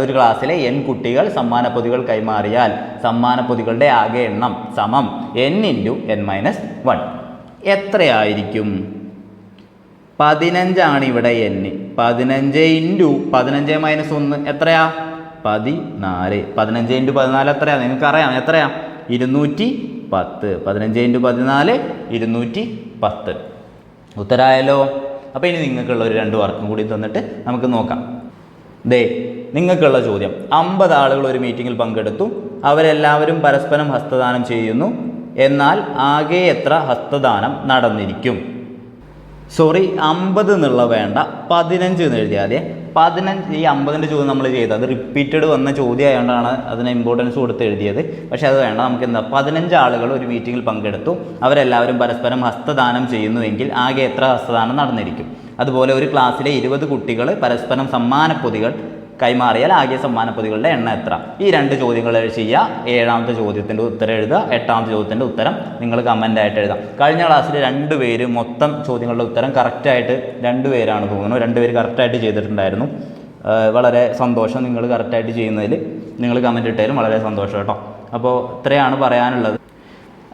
ഒരു ക്ലാസ്സിലെ n കുട്ടികൾ സമ്മാനപ്പൊതികൾ കൈമാറിയാൽ സമ്മാനപ്പൊതികളുടെ ആകെ എണ്ണം സമം n × n-1. എത്രയായിരിക്കും? 15 ഇവിടെ n. 15 × 15 - 1 എത്രയാ? 14. 15 × 14 എത്രയാ? നിങ്ങൾക്കറിയാം, എത്രയാ? 210. 15 × 14 210. ഉത്തരമായല്ലോ. അപ്പോൾ ഇനി നിങ്ങൾക്കുള്ള ഒരു 2 വർക്കും കൂടി തന്നിട്ട് നമുക്ക് നോക്കാം. ദേ നിങ്ങൾക്കുള്ള ചോദ്യം, 50 ആളുകൾ ഒരു മീറ്റിങ്ങിൽ പങ്കെടുത്തു, അവരെല്ലാവരും പരസ്പരം ഹസ്തദാനം ചെയ്യുന്നു, എന്നാൽ ആകെ എത്ര ഹസ്തദാനം നടന്നിരിക്കും? സോറി, 50 എന്നുള്ള വേണ്ട, 15 എന്ന് എഴുതിയാൽ 15. ഈ 50ൻ്റെ ചോദ്യം നമ്മൾ ചെയ്തത് അത് റിപ്പീറ്റഡ് വന്ന ചോദ്യം ആയതുകൊണ്ടാണ് അതിന് ഇമ്പോർട്ടൻസ് കൊടുത്ത് എഴുതിയത്. പക്ഷേ അത് വേണ്ട, നമുക്ക് എന്താ, 15 ആളുകൾ ഒരു മീറ്റിങ്ങിൽ പങ്കെടുത്തു, അവരെല്ലാവരും പരസ്പരം ഹസ്തദാനം ചെയ്യുന്നുവെങ്കിൽ ആകെ എത്ര ഹസ്തദാനം നടന്നിരിക്കും? അതുപോലെ ഒരു ക്ലാസ്സിലെ 20 കുട്ടികൾ പരസ്പരം സമ്മാനപ്പൊതികൾ കൈമാറിയാൽ ആകെ സമ്മാനപ്പൊതികളുടെ എണ്ണം എത്ര? ഈ 2 ചോദ്യങ്ങൾ ചെയ്യുക. 7ാമത്തെ ചോദ്യത്തിൻ്റെ ഉത്തരം എഴുതുക, 8ാമത്തെ ചോദ്യത്തിൻ്റെ ഉത്തരം നിങ്ങൾ കമൻ്റായിട്ട് എഴുതാം. കഴിഞ്ഞ ക്ലാസ്സിൽ 2 പേര് മൊത്തം ചോദ്യങ്ങളുടെ ഉത്തരം കറക്റ്റായിട്ട് 2 പേരാണ് തോന്നുന്നു, 2 പേര് കറക്റ്റായിട്ട് ചെയ്തിട്ടുണ്ടായിരുന്നു. വളരെ സന്തോഷം, നിങ്ങൾ കറക്റ്റായിട്ട് ചെയ്യുന്നതിൽ. നിങ്ങൾ കമൻറ്റ് ഇട്ടാലും വളരെ സന്തോഷം കേട്ടോ. അപ്പോൾ ഇത്രയാണ് പറയാനുള്ളത്.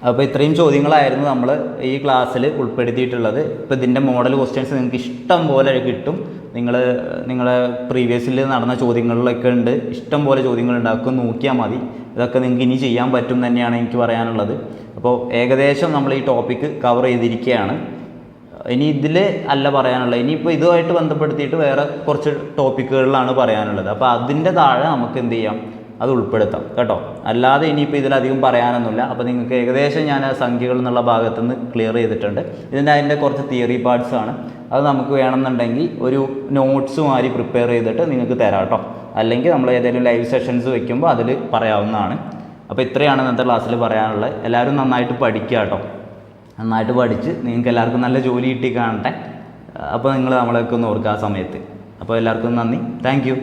അപ്പോൾ ഇത്രയും ചോദ്യങ്ങളായിരുന്നു നമ്മൾ ഈ ക്ലാസ്സിൽ ഉൾപ്പെടുത്തിയിട്ടുള്ളത്. ഇപ്പോൾ ഇതിൻ്റെ മോഡൽ ക്വസ്റ്റ്യൻസ് നിങ്ങൾക്ക് ഇഷ്ടം പോലെ കിട്ടും. നിങ്ങളെ പ്രീവിയസിൽ നടന്ന ചോദ്യങ്ങളിലൊക്കെ ഉണ്ട്, ഇഷ്ടം പോലെ ചോദ്യങ്ങൾ ഉണ്ടാക്കും, നോക്കിയാൽ മതി. ഇതൊക്കെ നിങ്ങൾക്ക് ഇനി ചെയ്യാൻ പറ്റും തന്നെയാണ് എനിക്ക് പറയാനുള്ളത്. അപ്പോൾ ഏകദേശം നമ്മൾ ഈ ടോപ്പിക്ക് കവർ ചെയ്തിരിക്കുകയാണ്. ഇനി ഇതിൽ അല്ല പറയാനുള്ളത്, ഇനിയിപ്പോൾ ഇതുമായിട്ട് ബന്ധപ്പെടുത്തിയിട്ട് വേറെ കുറച്ച് ടോപ്പിക്കുകളിലാണ് പറയാനുള്ളത്. അപ്പോൾ അതിൻ്റെ താഴെ നമുക്ക് എന്ത് ചെയ്യാം, അത് ഉൾപ്പെടുത്താം കേട്ടോ. അല്ലാതെ ഇനിയിപ്പോൾ ഇതിലധികം പറയാനൊന്നുമില്ല. അപ്പോൾ നിങ്ങൾക്ക് ഏകദേശം ഞാൻ സംഖ്യകൾ എന്നുള്ള ഭാഗത്തു നിന്ന് ക്ലിയർ ചെയ്തിട്ടുണ്ട്. അതിൻ്റെ കുറച്ച് തിയറി പാർട്സ് ആണ്. അത് നമുക്ക് വേണമെന്നുണ്ടെങ്കിൽ ഒരു നോട്ട്സ് മാതിരി പ്രിപ്പയർ ചെയ്തിട്ട് നിങ്ങൾക്ക് തരാം കേട്ടോ. അല്ലെങ്കിൽ നമ്മൾ ഏതെങ്കിലും ലൈവ് സെഷൻസ് വെക്കുമ്പോൾ അതിൽ പറയാവുന്നതാണ്. അപ്പോൾ ഇത്രയാണ് ഇന്നത്തെ ക്ലാസ്സിൽ പറയാനുള്ളത്. എല്ലാവരും നന്നായിട്ട് പഠിക്കുക കേട്ടോ. നന്നായിട്ട് പഠിച്ച് നിങ്ങൾക്ക് എല്ലാവർക്കും നല്ല ജോലി കിട്ടി കാണട്ടെ. അപ്പോൾ നിങ്ങൾ നമ്മളെയൊക്കെ ഒന്ന് ഓർക്കുക ആ സമയത്ത്. അപ്പോൾ എല്ലാവർക്കും നന്ദി, താങ്ക് യു.